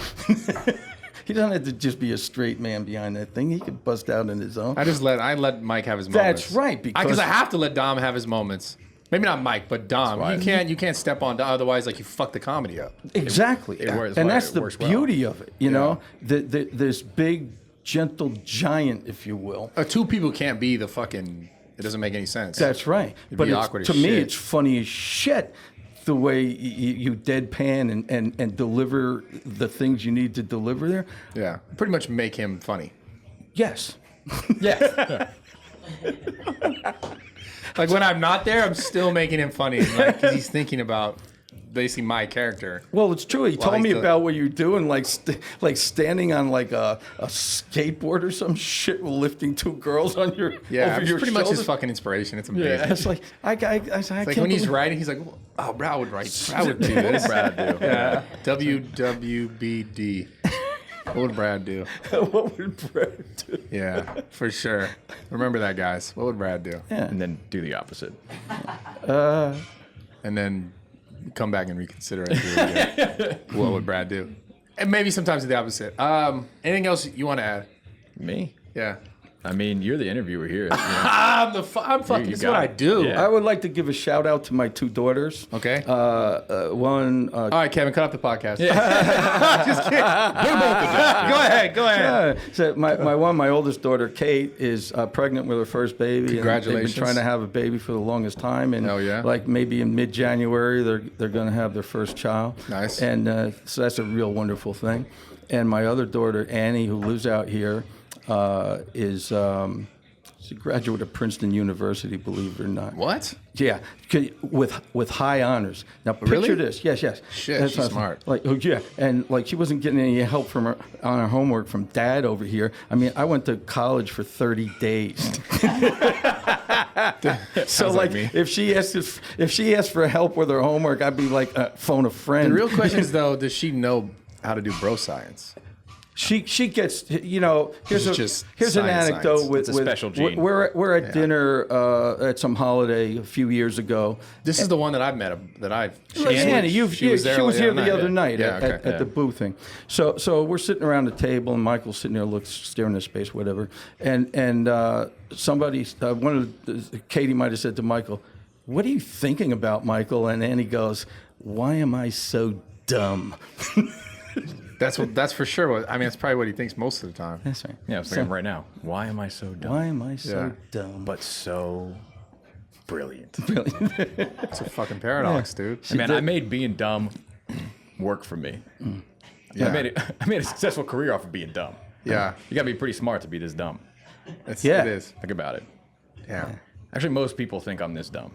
He doesn't have to just be a straight man behind that thing. He can bust out in his own. I let Mike have his moments. That's right, because I have to let Dom have his moments. Maybe not Mike, but Dom. You can't step on Dom, otherwise like you fuck the comedy up. Exactly. And that's the beauty of it, you know. This big, gentle giant, if you will. Two people can't be the fucking. It doesn't make any sense. That's right. It'd But be awkward to as me, shit. it's funny as shit. The way you deadpan and deliver the things you need to deliver there. Yeah, pretty much make him funny. Yes. Yeah. Like when I'm not there, I'm still making him funny, like 'cause he's thinking about basically my character. Well, it's true. He told he's me still- about what you're doing, like standing on like a skateboard or some shit, lifting two girls on your Yeah, over it's your pretty much his shoulders. fucking inspiration. It's amazing. Yeah, it's like I Like can't when he's believe- writing, he's like, "Oh, Brad would write. Brad would do this. Brad do. Yeah. WWBD. What would Brad do? What would Brad do? Yeah, for sure. Remember that, guys. What would Brad do? Yeah. And then do the opposite. And then come back and reconsider it. Do it again. What would Brad do? And maybe sometimes the opposite. Anything else you want to add? Me? Yeah. I mean, you're the interviewer here. You know? I'm fucking. You This is got what I it. do. Yeah. I would like to give a shout out to my two daughters. Okay. One. All right, Kevin, cut up the podcast. Just kidding. Go ahead. So my oldest daughter, Kate, is pregnant with her first baby. and Congratulations. They've been trying to have a baby for the longest time, and Hell yeah. like maybe in mid-January they're going to have their first child. Nice. And so that's a real wonderful thing. And my other daughter, Annie, who lives out here, is she's a graduate of Princeton University, believe it or not. What? Yeah, with high honors. Now picture Really? this. Yes. Shit, That's she's what I'm- smart. Like, oh yeah, and like she wasn't getting any help from her on her homework from Dad over here. I mean, I went to college for 30 days. So like like, me. if she asked for help with her homework, I'd be like, phone a friend. The real question is though, does she know how to do bro science? She gets, you know, here's It's an just anecdote science. with It's a special gene. We're at dinner at some holiday a few years ago. This is the one that I've met. Annie, she was here the other night Yeah, okay. at the booth thing. So we're sitting around the table, and Michael's sitting there, staring into space, whatever. And somebody, Katie might have said to Michael, "What are you thinking about, Michael?" And Annie goes, "Why am I so dumb?" That's for sure. That's probably what he thinks most of the time. That's right. Yeah, I was thinking right now. Why am I so dumb? Why am I so Yeah. dumb? But so brilliant. It's a fucking paradox, dude. Man, I made being dumb work for me. Yeah. I made a successful career off of being dumb. Yeah. You gotta be pretty smart to be this dumb. Yeah. It is. Think about it. Yeah. Actually, most people think I'm this dumb.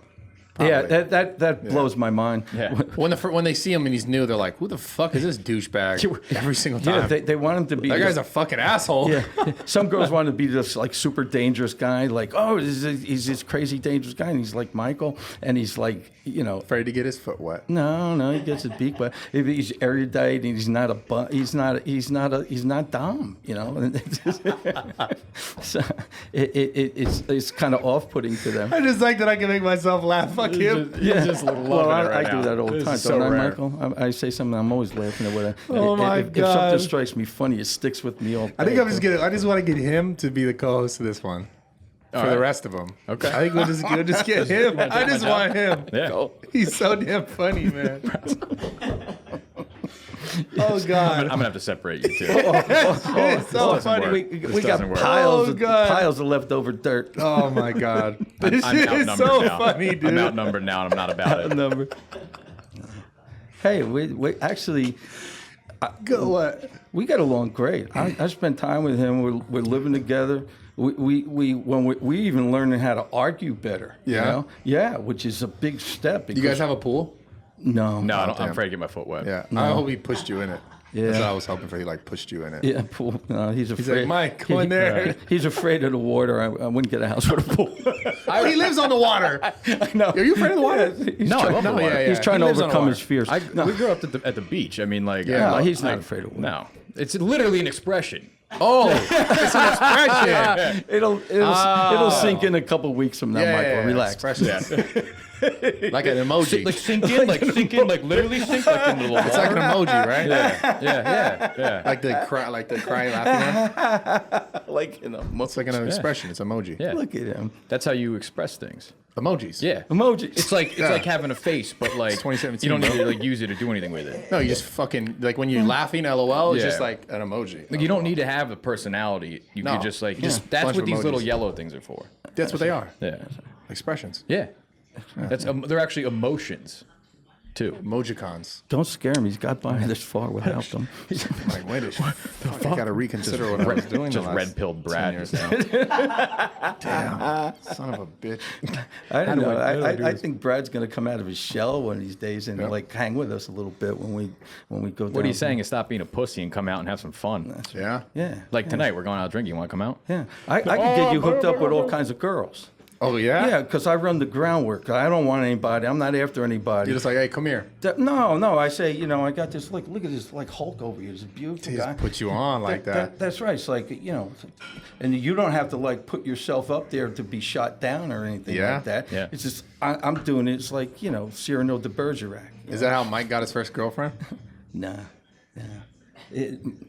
Yeah, Probably. that blows my mind. Yeah. When they see him and he's new, they're like, "Who the fuck is this douchebag?" Every single time. Yeah, they want him to be. that guy's a fucking asshole. Yeah, some girls want to be this like super dangerous guy, like he's this crazy dangerous guy, and he's like Michael, and he's like Afraid to get his foot wet. no, he gets his beak wet. If he's erudite and he's not dumb, And it's just- so it's kind of off-putting to them. I just like that I can make myself laugh. Fuck him. You're just loving Well, it right I now. do that all the This time, is so don't I, rare. Michael? I say something, I'm always laughing at what Oh, my if God. something strikes me funny, it sticks with me all day. I think I just want to get him to be the co-host of this one. For the rest of them. Okay. I think we'll just get him. I just want him. Yeah. He's so damn funny, man. Oh God. I'm gonna have to separate you two. It's so doesn't funny. work. We This got doesn't work. piles Oh, of God. piles of leftover dirt. Oh my God. This I'm shit is outnumbered so now. funny, dude. I'm outnumbered now, and I'm not about it. Number. Hey, we actually Go what? we got along great. I spent time with him. We're living together. we even learned how to argue better. Yeah? You know? Yeah, which is a big step. You guys have a pool? No. No, I'm damn. afraid to get my foot wet. Yeah. I hope he pushed you in it. Yeah. That's what I was hoping for. He like pushed you in it. Yeah, pool. No, he's afraid. like, Mike, go in there. He's afraid of the water. I wouldn't get a house with a pool. He lives on the water. I know. Are you afraid of the water? He's I trying, love the water. yeah. He's trying He to lives on the overcome water. his fears. We grew up at the beach. I mean, like, Yeah. No, he's not afraid of water. No, it's literally an expression. Oh, it's an expression. It'll sink in a couple weeks from now, Michael. Relax. Expression. Like an emoji. Like sink in, like literally sink like into the water. It's like an emoji, right? Yeah. Like the cry laughing one. Like, It's like an expression. It's emoji. Yeah. look at him. That's how you express things. Emojis. Yeah. Emojis. It's like having a face, but like 2017, you don't need bro. to like use it or do anything with it. No, you just fucking like when you're laughing, LOL. It's Yeah. just like an emoji. Like you don't need to have a personality. You No. can just like Just that's bunch what of these little emojis. yellow things are for. That's what they are. Yeah. Expressions. Yeah. That's they're actually emotions, too. Emojicons. Don't scare him. He's got by this far without them. Like, wait a fuck, I gotta reconsider what I was doing. Just the last red pilled Brad. 10 years now. Damn, son of a bitch. I don't know. How do I I think Brad's going to come out of his shell one of these days and like hang with us a little bit when we go down. What he's saying is stop being a pussy and come out and have some fun. Yeah. Yeah. Like tonight, we're going out drinking. You want to come out? Yeah. I can get you hooked up with all kinds of girls. Oh yeah. Yeah, because I run the groundwork. I don't want anybody. I'm not after anybody. You're just like, hey, come here. No. I say, I got this. Look at this, like Hulk over here. This beautiful He guy. just put you on like that. That's right. It's like, and you don't have to like put yourself up there to be shot down or anything Yeah. like that. Yeah. It's just I'm doing it. It's like Cyrano de Bergerac. Is that how Mike got his first girlfriend? Nah.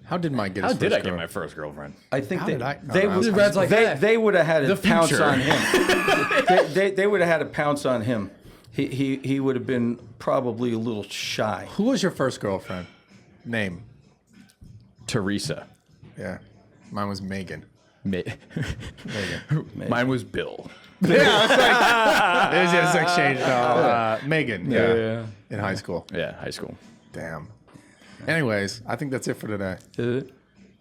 How did Mike get How his did first I get girl? my first girlfriend? I think How they did I- they No, would Brad's like that. they would have had The a pounce future. on him. they would have had a pounce on him. He would have been probably a little shy. Who was your first girlfriend? Name. Teresa. Yeah. Mine was Megan. Mine was Bill. Yeah, it's like, it's exchange. No, Megan. Yeah. In high school. Yeah, high school. Damn. Anyways, I think that's it for today.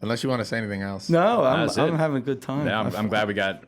Unless you want to say anything else. No, That's it. I'm having a good time. Yeah, I'm glad we got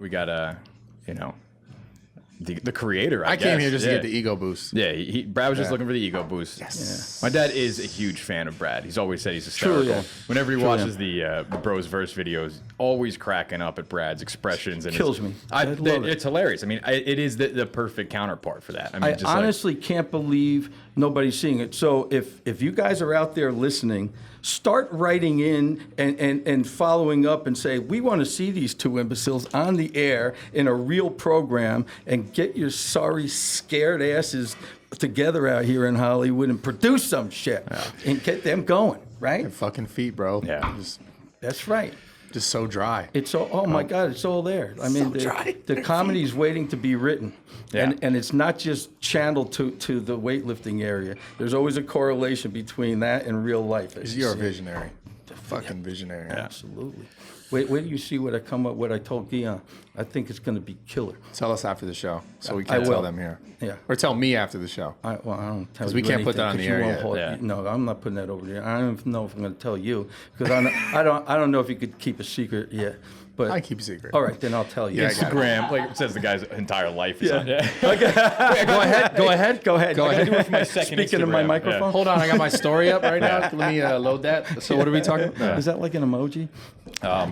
the creator. I came guess. here just to Yeah. get the ego boost. Yeah, Brad was just Yeah. looking for the ego boost. Yes. My dad is a huge fan of Brad. He's always said he's hysterical. Truly, yeah. Whenever he Truly, watches the BrosVS videos, always cracking up at Brad's expressions. And Kills me. I love it. It's hilarious. I mean, it is the perfect counterpart for that. I mean, I just honestly can't believe nobody's seeing it. So if you guys are out there listening, start writing in and following up and say, we want to see these two imbeciles on the air in a real program, and get your sorry, scared asses together out here in Hollywood and produce some shit and get them going, right? And fucking feet, bro. Yeah. That's right. Just so dry. It's all, oh my God, it's all there. I mean, the comedy's waiting to be written. Yeah. And it's not just channeled to the weightlifting area. There's always a correlation between that and real life. You're a visionary. Fucking visionary. Absolutely. Wait do you see what I told Guion? I think it's going to be killer. Tell us after the show, so we I can tell will. them here. Yeah. Or tell me after the show. I don't tell 'Cause you we can't put that on anything, the 'cause you air won't yet. hold- Yeah. No, I'm not putting that over there. I don't even know if I'm going to tell you, because I don't know if you could keep a secret yet. But I keep a secret. all right, then I'll tell you. Yeah, I got it. Instagram, like it says the guy's entire life is on. Yeah. Go ahead. Go ahead. I can do it for my second Speaking of my Instagram. microphone. Hold on, I got my story up right now. Let me load that. So what are we talking about? Is that like an emoji?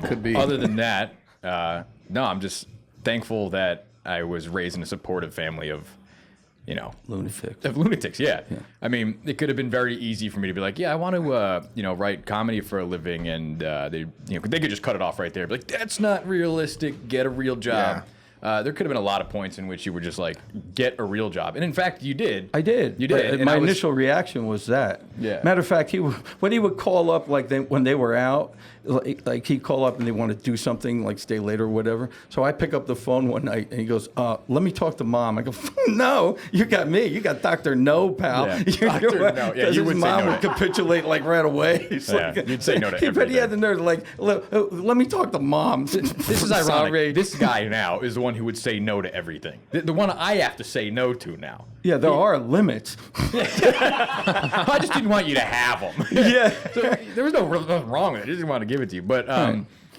Could be. Other than that, no, I'm just thankful that I was raised in a supportive family of, Lunatic. of lunatics. Yeah. I mean, it could have been very easy for me to be like, yeah, I want to, write comedy for a living, and they could just cut it off right there. Be like, that's not realistic. Get a real job. There could have been a lot of points in which you were just like, get a real job. And in fact, you did. I did. You did. But And my I was- initial reaction was that. Yeah. Matter of fact, when he would call up, like when they were out, like he'd call up and they want to do something, like stay later or whatever. So I pick up the phone one night and he goes, "Let me talk to Mom." I go, "No, you got me. You got Dr. No, pal." Yeah. You're Dr. right. No. Yeah, 'Cause you his would say mom no would to- capitulate like right away. It's Yeah, you'd say no to But he everything. had the nerve to like, let me talk to Mom. This is ironic. This guy now is the one who would say no to everything. The one I have to say no to now. Yeah, there are limits. I just didn't want you to have them. Yeah. So there was nothing wrong with it. I just didn't want to give it to you. But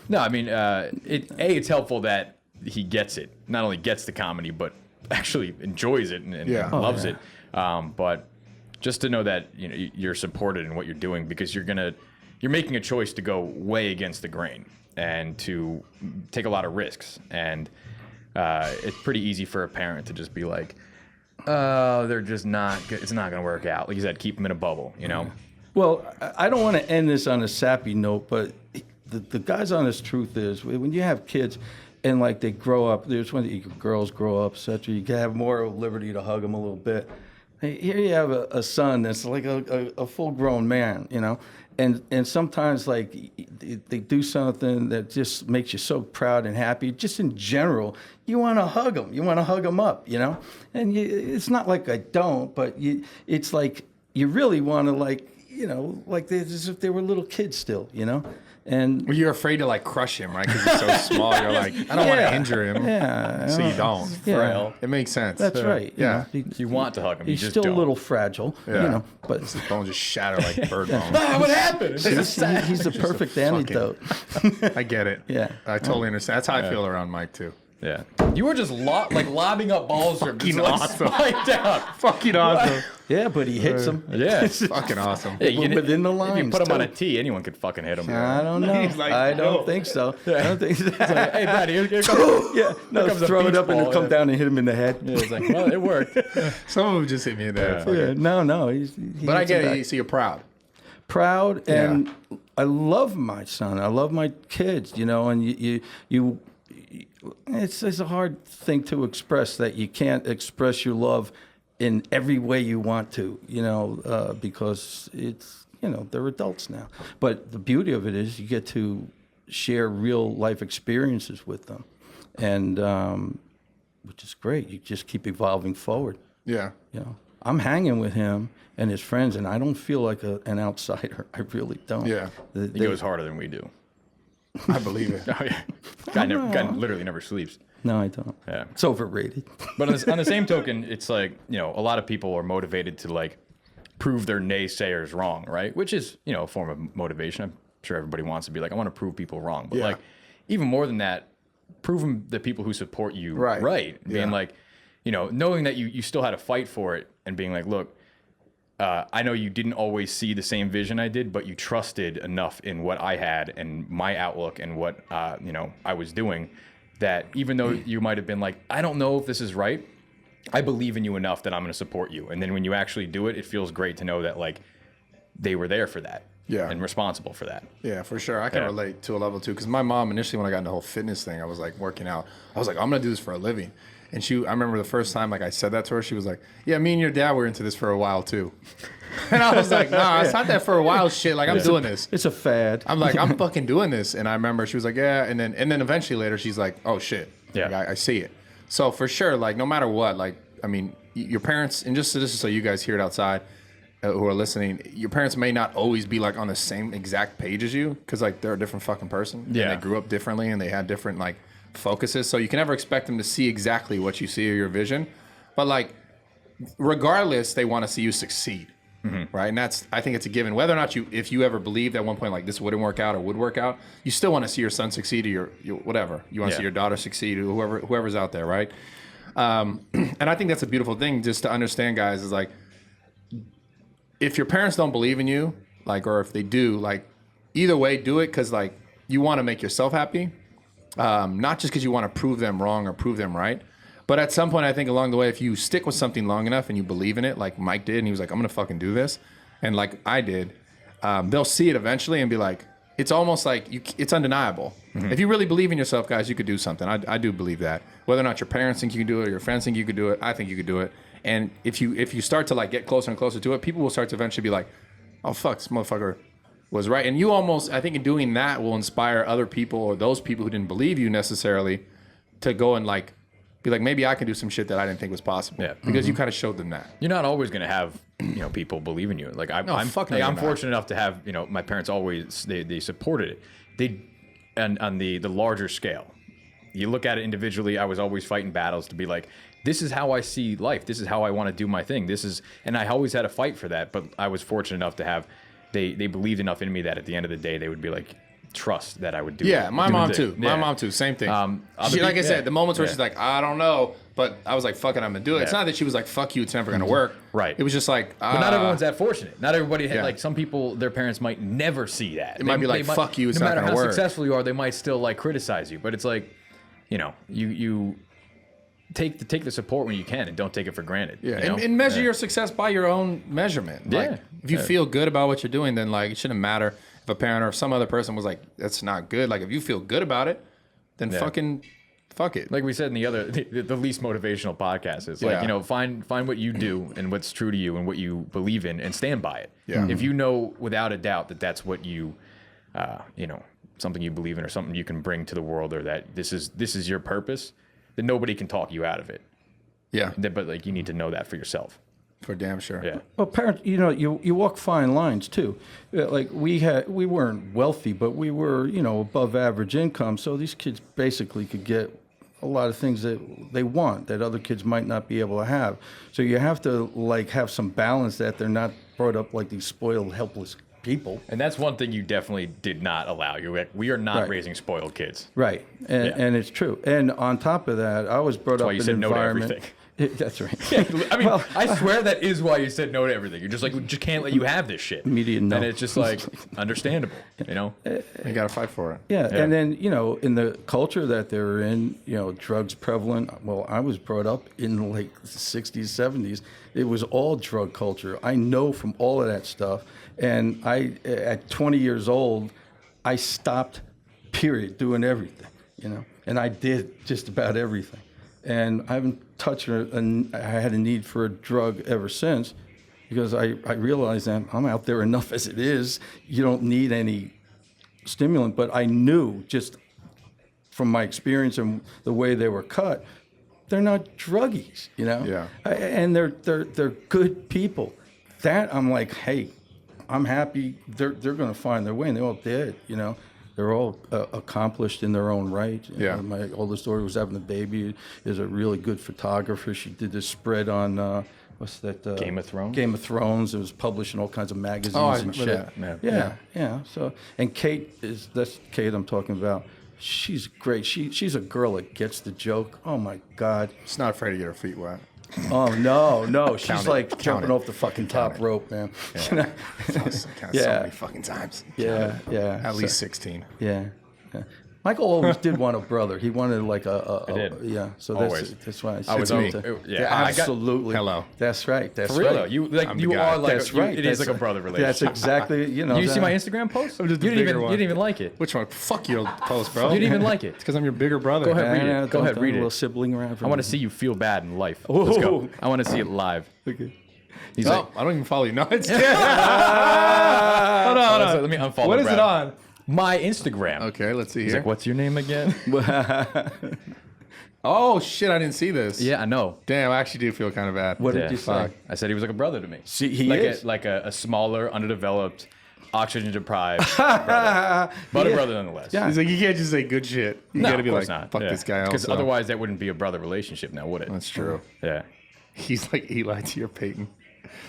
No, I mean, it's helpful that he gets it. Not only gets the comedy, but actually enjoys it and loves it. But just to know that you're supported in what you're doing, because you're making a choice to go way against the grain and to take a lot of risks. And it's pretty easy for a parent to just be like, oh, they're just not good. It's not going to work out. Like you said, keep them in a bubble, Well, I don't want to end this on a sappy note, but the guy's honest truth is when you have kids and like they grow up, there's when girls grow up, etc. You can have more liberty to hug them a little bit. Here you have a son that's like a full-grown man, and sometimes like they do something that just makes you so proud and happy. Just in general, you want to hug them. You want to hug them up, And it's not like I don't, but it's like you really want to like as if they were little kids still, And well, you're afraid to like crush him, right? Because he's so small. You're like, I don't want to injure him. Yeah. So you don't. Yeah. It makes sense. That's right. Yeah. You want to hug him. He's you just still don't. a little fragile, But his bones just shatter like bird bones. What happened? He's the perfect antidote. I get it. Yeah. I totally understand. That's how I feel around Mike too. Yeah. You were just lobbing up balls from Fucking just, awesome. slide down. Fucking awesome. Yeah, but he hits them. Yeah. Fucking awesome. Hey, Within the If lines. you put him on a too. tee, anyone could fucking hit him. I don't know. He's like, I don't no. think so. I don't think so. Hey, Brad, here comes. Yeah, no, comes a throw it beach up and ball, it'll come yeah. down and hit him in the head. Yeah, it's like, well, it worked. Some of them just hit me in the head. Fuck Yeah, it. no. He But I hits get him it. back. So you're proud. Proud, and I love my son. I love my kids, and you it's a hard thing to express that you can't express your love in every way you want to, because it's, they're adults now. But the beauty of it is you get to share real life experiences with them, and which is great. You just keep evolving forward. Yeah. I'm hanging with him and his friends, and I don't feel like an outsider. I really don't. Yeah. He goes harder than we do. I believe it. Oh, yeah. Guy literally never sleeps. No, I don't. Yeah. It's overrated. But on the same token, it's like, a lot of people are motivated to like prove their naysayers wrong, right? Which is, a form of motivation. I'm sure everybody wants to be like, I want to prove people wrong. But like, even more than that, proving the people who support you right. Being like, knowing that you still had to fight for it and being like, look, I know you didn't always see the same vision I did, but you trusted enough in what I had and my outlook and what, I was doing, that even though you might have been like, I don't know if this is right, I believe in you enough that I'm going to support you. And then when you actually do it, it feels great to know that like they were there for that. Yeah. And responsible for that. Yeah, for sure. I can relate to a level too. Because my mom, initially when I got into the whole fitness thing, I was like working out. I was like, I'm going to do this for a living. And I remember the first time like I said that to her, she was like, yeah, me and your dad were into this for a while too. And I was like, nah, it's not that for a while shit. Like I'm doing this. It's a fad. I'm like, I'm fucking doing this. And I remember she was like, yeah. And then eventually later she's like, oh shit. Yeah. Like, I see it. So for sure, like no matter what, like, I mean, your parents, and just this is so you guys hear it outside who are listening, your parents may not always be like on the same exact page as you. Cause like they're a different fucking person. Yeah. And they grew up differently and they had different like focuses. So you can never expect them to see exactly what you see or your vision. But like, regardless, they want to see you succeed. Mm-hmm. Right. And I think it's a given. Whether or not if you ever believed at one point like this wouldn't work out or would work out, you still want to see your son succeed or your whatever. You want to see your daughter succeed or whoever's out there. Right. And I think that's a beautiful thing just to understand, guys, is like, if your parents don't believe in you, like, or if they do, like, either way, do it because like you want to make yourself happy. Not just because you want to prove them wrong or prove them right. But at some point, I think along the way, if you stick with something long enough and you believe in it, like Mike did, and he was like, I'm going to fucking do this. And like I did, they'll see it eventually and be like, it's almost like it's undeniable. Mm-hmm. If you really believe in yourself, guys, you could do something. I do believe that. Whether or not your parents think you can do it or your friends think you could do it, I think you could do it. And if you start to like get closer and closer to it, people will start to eventually be like, oh, fuck, this motherfucker was right. And you almost, I think in doing that will inspire other people or those people who didn't believe you necessarily to go and like, be like, maybe I can do some shit that I didn't think was possible. Yeah. Because you kind of showed them that. You're not always going to have, people believe in you. Like I'm fortunate enough to have, my parents always, they supported it. On the larger scale, you look at it individually. I was always fighting battles to be like, this is how I see life. This is how I want to do my thing. And I always had to fight for that. But I was fortunate enough to have, they believed enough in me that at the end of the day, they would be like, trust that I would do. Yeah, my do mom the- too. yeah. My mom too. Same thing. other She, like I people- said, the moments where yeah. she's like, I don't know, but I was like, fuck it, I'm gonna do it. It's Yeah. not that she was like, fuck you, it's never gonna work. Right. It was just like, But not everyone's that fortunate. Not everybody Yeah. like some people. Their parents might never see that. It might be like, fuck you, it's no not matter gonna how work. successful you are, they might still like criticize you. But it's like, you take the support when you can, and don't take it for granted. Yeah, you know? and measure your success by your own measurement. Like, Yeah. if you feel good about what you're doing, then like it shouldn't matter if a parent or if some other person was like, that's not good. Like if you feel good about it, then fucking fuck it. Like we said in the least motivational podcast is like, Yeah. find what you do and what's true to you and what you believe in and stand by it. Yeah. If you know without a doubt that that's what you, something you believe in or something you can bring to the world, or that this is your purpose, then nobody can talk you out of it. Yeah, But like you need to know that for yourself. for damn sure. Yeah. Well, parents, you walk fine lines too. Like we weren't wealthy, but we were, above average income. So these kids basically could get a lot of things that they want that other kids might not be able to have. So you have to like have some balance, that they're not brought up like these spoiled, helpless people. And that's one thing you definitely did not allow. You're like, we are not Right. raising spoiled kids. Right, and it's true. And on top of that, I was brought That's up why in you an said no to environment. everything. That's right. I mean, I swear that is why you said no to everything. You're just like, we just can't let you have this shit. Immediate no. And it's just like understandable, You gotta fight for it. Yeah, Yeah. and then in the culture that they're in, drugs prevalent. Well, I was brought up in like the '60s, '70s. It was all drug culture. I know from all of that stuff. And I, at 20 years old, I stopped, period, doing everything. And I did just about everything. And I haven't touched I had a need for a drug ever since, because I realized that I'm out there enough as it is. You don't need any stimulant. But I knew just from my experience and the way they were cut, they're not druggies, Yeah. And they're good people. That I'm like, hey, I'm happy. They're going to find their way, and they're all dead, They're all accomplished in their own right. Yeah. My oldest daughter was having a baby. Is a really good photographer. She did this spread on what's that? Game of Thrones? Game of Thrones. It was published in all kinds of magazines I and remember shit. that. Yeah. So, and that's Kate I'm talking about. She's great. She's a girl that gets the joke. Oh my God. She's not afraid to get her feet wet. Oh no. She's Count it. like Count jumping it. off the fucking top rope, man. Count so many fucking times. Yeah. At least 16. Yeah. Michael always did want a brother. He wanted like a did. yeah. So Always. that's why I I said was me. absolutely. Hello. That's right. That's For real, right. though. You like I'm the you guy. are like That's right. It is That's- like a brother relationship. That's exactly. Did you see my Instagram post? I'm just you the didn't bigger even one. you didn't even like it. Which one? Fuck your post, bro. You didn't even like it. It's because I'm your bigger brother. Go ahead, read it. Go ahead, read A little it. sibling around. I want to see you feel bad in life. Let's go. Ooh. I want to see it live. Okay. He's Oh, like, I don't even follow you. No, it's hold oh, on. let me unfollow. What is it Brad. on? My Instagram. Okay, let's see He's here. like, what's your name again? Oh shit, I didn't see this. Yeah, I know. Damn, I actually do feel kind of bad. What Yeah. did you say? Fuck. I said he was like a brother to me. See, he like is. like a smaller, underdeveloped, oxygen deprived brother. But a brother nonetheless. Yeah. He's like, you can't just say good shit. You No, gotta be of course like, not. fuck Yeah. this guy Because also. otherwise that wouldn't be a brother relationship now, would it? That's true. Yeah. He's like Eli to your Peyton.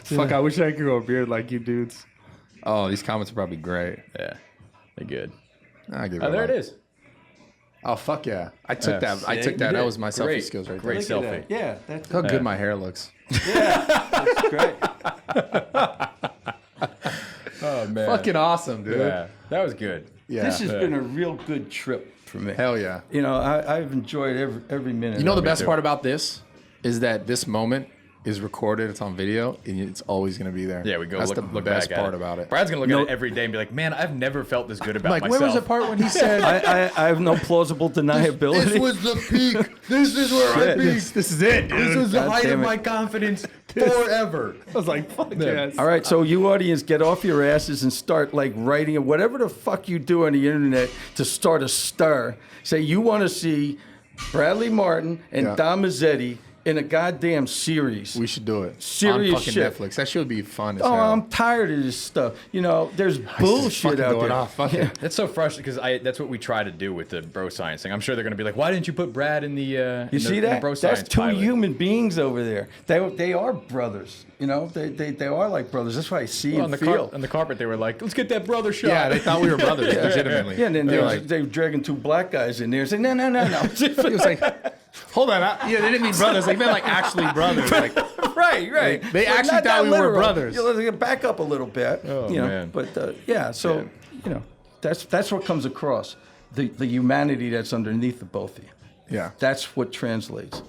Fuck, I wish I could grow a beard like you dudes. Oh, these comments are probably great. Yeah. They're good. I give Oh, a there like. it is. Oh, fuck yeah. I took Yeah. that. I Yeah, took you that. did. That was my selfie Great. skills right Great there. selfie. Yeah, that's Look how good my hair looks. that's great. Oh man. Fucking awesome, dude. Yeah. That was good. Yeah. This has been a real good trip for me. Hell yeah. I've enjoyed every minute. You know of the it. best part about this is that this moment is recorded. It's on video, and it's always gonna be there. Yeah, we go That's look the best back at part about it. Brad's gonna look No- at it every day and be like, "Man, I've never felt this good about Like, myself." where was the part when he said, I have no plausible deniability. "This was the peak. This is where I peaked. This is it, dude." This was the God height of damn it. my confidence forever. I was like, "Fuck yes." All right, so you audience, get off your asses and start like writing it, whatever the fuck you do on the internet to start a stir. Say you want to see Bradley Martin and Yeah. Don Mazzetti in a goddamn series. We should do it. Serious on fucking shit. Netflix. That should be fun as Oh, hell. I'm tired of this stuff. You know, there's bullshit Fucking out go it there. off. Fuck it. That's so frustrating because that's what we try to do with the bro science thing. I'm sure they're going to be like, why didn't you put Brad in the You see that? bro That's science two pilot? human beings over there. They are brothers. You know, they are like brothers. That's why I see on and the feel. on the carpet, they were like, let's get that brother shot. Yeah, they thought we were brothers, legitimately. Yeah, and then they were like, they were dragging two black guys in there saying, no. he was like, hold on. Yeah, they didn't mean brothers. They meant like actually brothers. Like, right. They But actually not thought that we were literal. brothers. You know, let's back up a little bit. Oh, you know, man. But yeah, so you know, that's what comes across. The humanity that's underneath the both of you. yeah. That's what translates.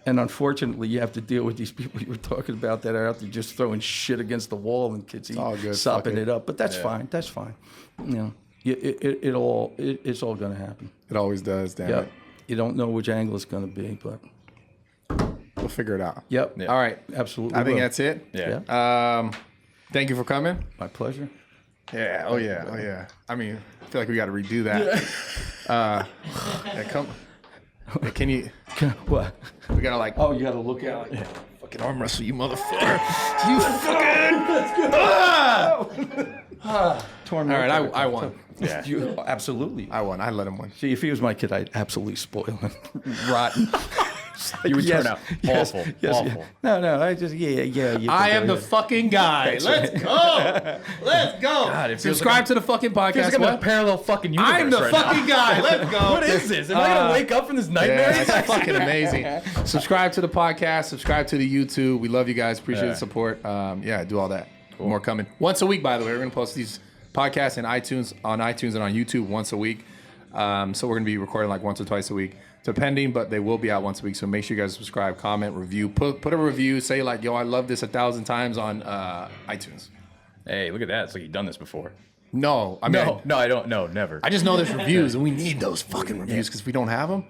And unfortunately, you have to deal with these people you were talking about that are out there just throwing shit against the wall and kids all good. sopping Fuck it up. But that's fine. That's fine. You know, it's all going to happen. It always does, damn Yep. it. You don't know which angle it's going to be, but We'll figure it out. yep. Yeah. All right. Absolutely. I think will. that's it. Yeah. Thank you for coming. My pleasure. Yeah. Oh yeah. I mean, I feel like we got to redo that. Yeah, come. Yeah, can you? What? We gotta like. Oh, you got to look at it. Fucking arm wrestle, you motherfucker. You fucking. Torn All right, I won. Yeah. Absolutely. I won. I let him win. See, if he was my kid, I'd absolutely spoil him. Rotten. You would turn out yes, awful. yes, Awful. yeah. No, I just, yeah. You I can am do the it. fucking guy. Let's go. Let's go. God, it feels Subscribe like to the fucking Feels podcast. like I'm in a What? parallel fucking universe I'm the right fucking now. guy. Let's go. What is this? Am I going to wake up from this nightmare? Yeah, it's fucking amazing. Subscribe to the podcast. Subscribe to the YouTube. We love you guys. Appreciate the support. Yeah, do all that. More coming. Once a week, by the way. We're going to post these podcasts on iTunes and on YouTube once a week. So we're going to be recording like once or twice a week, depending, but they will be out once a week. So make sure you guys subscribe, comment, review. Put a review. Say like, yo, I love this 1,000 times on iTunes. Hey, look at that. It's like you've done this before. No, I mean, No, I don't. No, never. I just know there's reviews, and we need those fucking reviews because if we don't have them,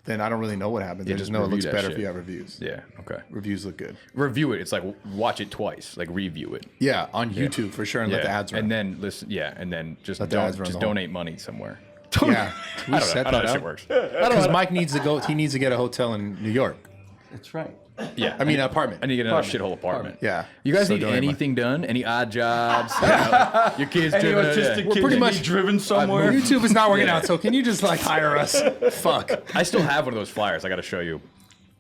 then I don't really know what happens. I just know it review looks that better shit. if you have reviews. Yeah, okay. Reviews look good. Review it. It's like watch it twice. Like review it. Yeah, on YouTube for sure, and let the ads run. And then listen. Yeah, and then just Let the ads run the whole- donate money somewhere. Yeah, we I don't set know how that that shit up. works. Because Mike needs to go. He needs to get a hotel in New York. That's right. Yeah, I mean, an apartment. I need to get another shithole apartment. Yeah. You guys So need donate anything done? Any odd jobs? You know, your kids Any driven? autistic Yeah. kids pretty that much- need driven somewhere. YouTube is not working out, so can you just like hire us? Fuck. I still have one of those flyers. I got to show you.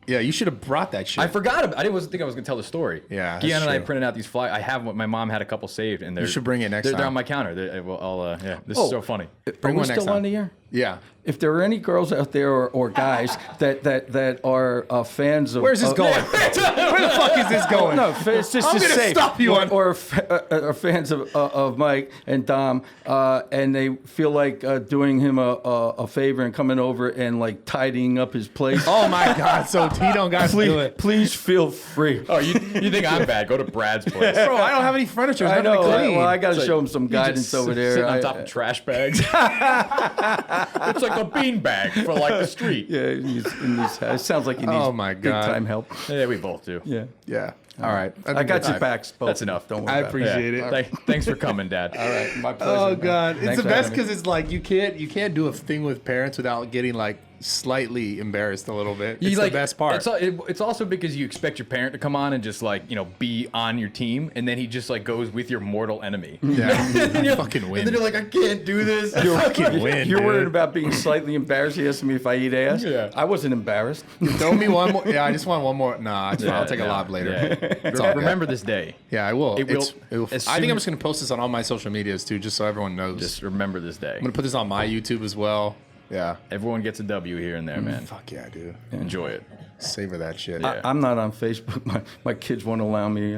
Yeah, you should have brought that shit. I forgot about. I didn't think I was gonna tell the story. Yeah, Gian that's and I true. printed out these flyers. I have one. My mom had a couple saved, and they're. You should bring it next They're time. on my counter. Yeah, this Oh. is so funny. Bring Are we one next still time. on the air? Yeah. If there are any girls out there or guys that are fans of Where's this going? Where the fuck is this going? No, it's just I'm to gonna say, stop you on- or are fans of Mike and Dom, and they feel like doing him a favor and coming over and like tidying up his place. Oh my God! So T don't got to do it, Please feel free. Oh, you think I'm bad? Go to Brad's place. bro. I don't have any furniture. I It's nothing know. to clean. Well, I got to It's show like, him some you guidance just over there. Sitting on top of trash bags. It's like a bean bag for like the street. Yeah, it sounds like he needs Oh, my big God. time help. Yeah, we both do. Yeah. Yeah. All right. I got your backs. Both. That's enough. Don't worry I about it. appreciate Yeah. it. Thanks for coming, Dad. All right, my pleasure. Oh man. God, it's Thanks the for best having me. because it's like you can't do a thing with parents without getting like slightly embarrassed a little bit. It's the best part. It's also because you expect your parent to come on and just like be on your team, and then he just like goes with your mortal enemy. Yeah, And you're- fucking win. And then you're like, I can't do this. fucking win. You're dude. worried about being slightly embarrassed. He asked me if I eat ass. Yeah. I wasn't embarrassed. Throw me one more. Yeah, I just want one more. Nah, it's fine. I'll take a lob later. Yeah. It's all good. Remember this day. Yeah, I will. It will- It will. as I think soon- I'm just gonna post this on all my social medias too, just so everyone knows. Just remember this day. I'm gonna put this on my YouTube as well. Yeah. Everyone gets a W here and there, man. Fuck yeah, dude. Enjoy it. Savor that shit. Yeah. I'm not on Facebook. My kids won't allow me.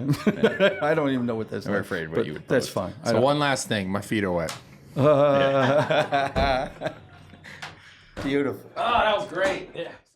I don't even know what that's. We're like. afraid what But you would That's post. fine. I So don't- one last thing, my feet are wet. Beautiful. Oh, that was great. Yeah.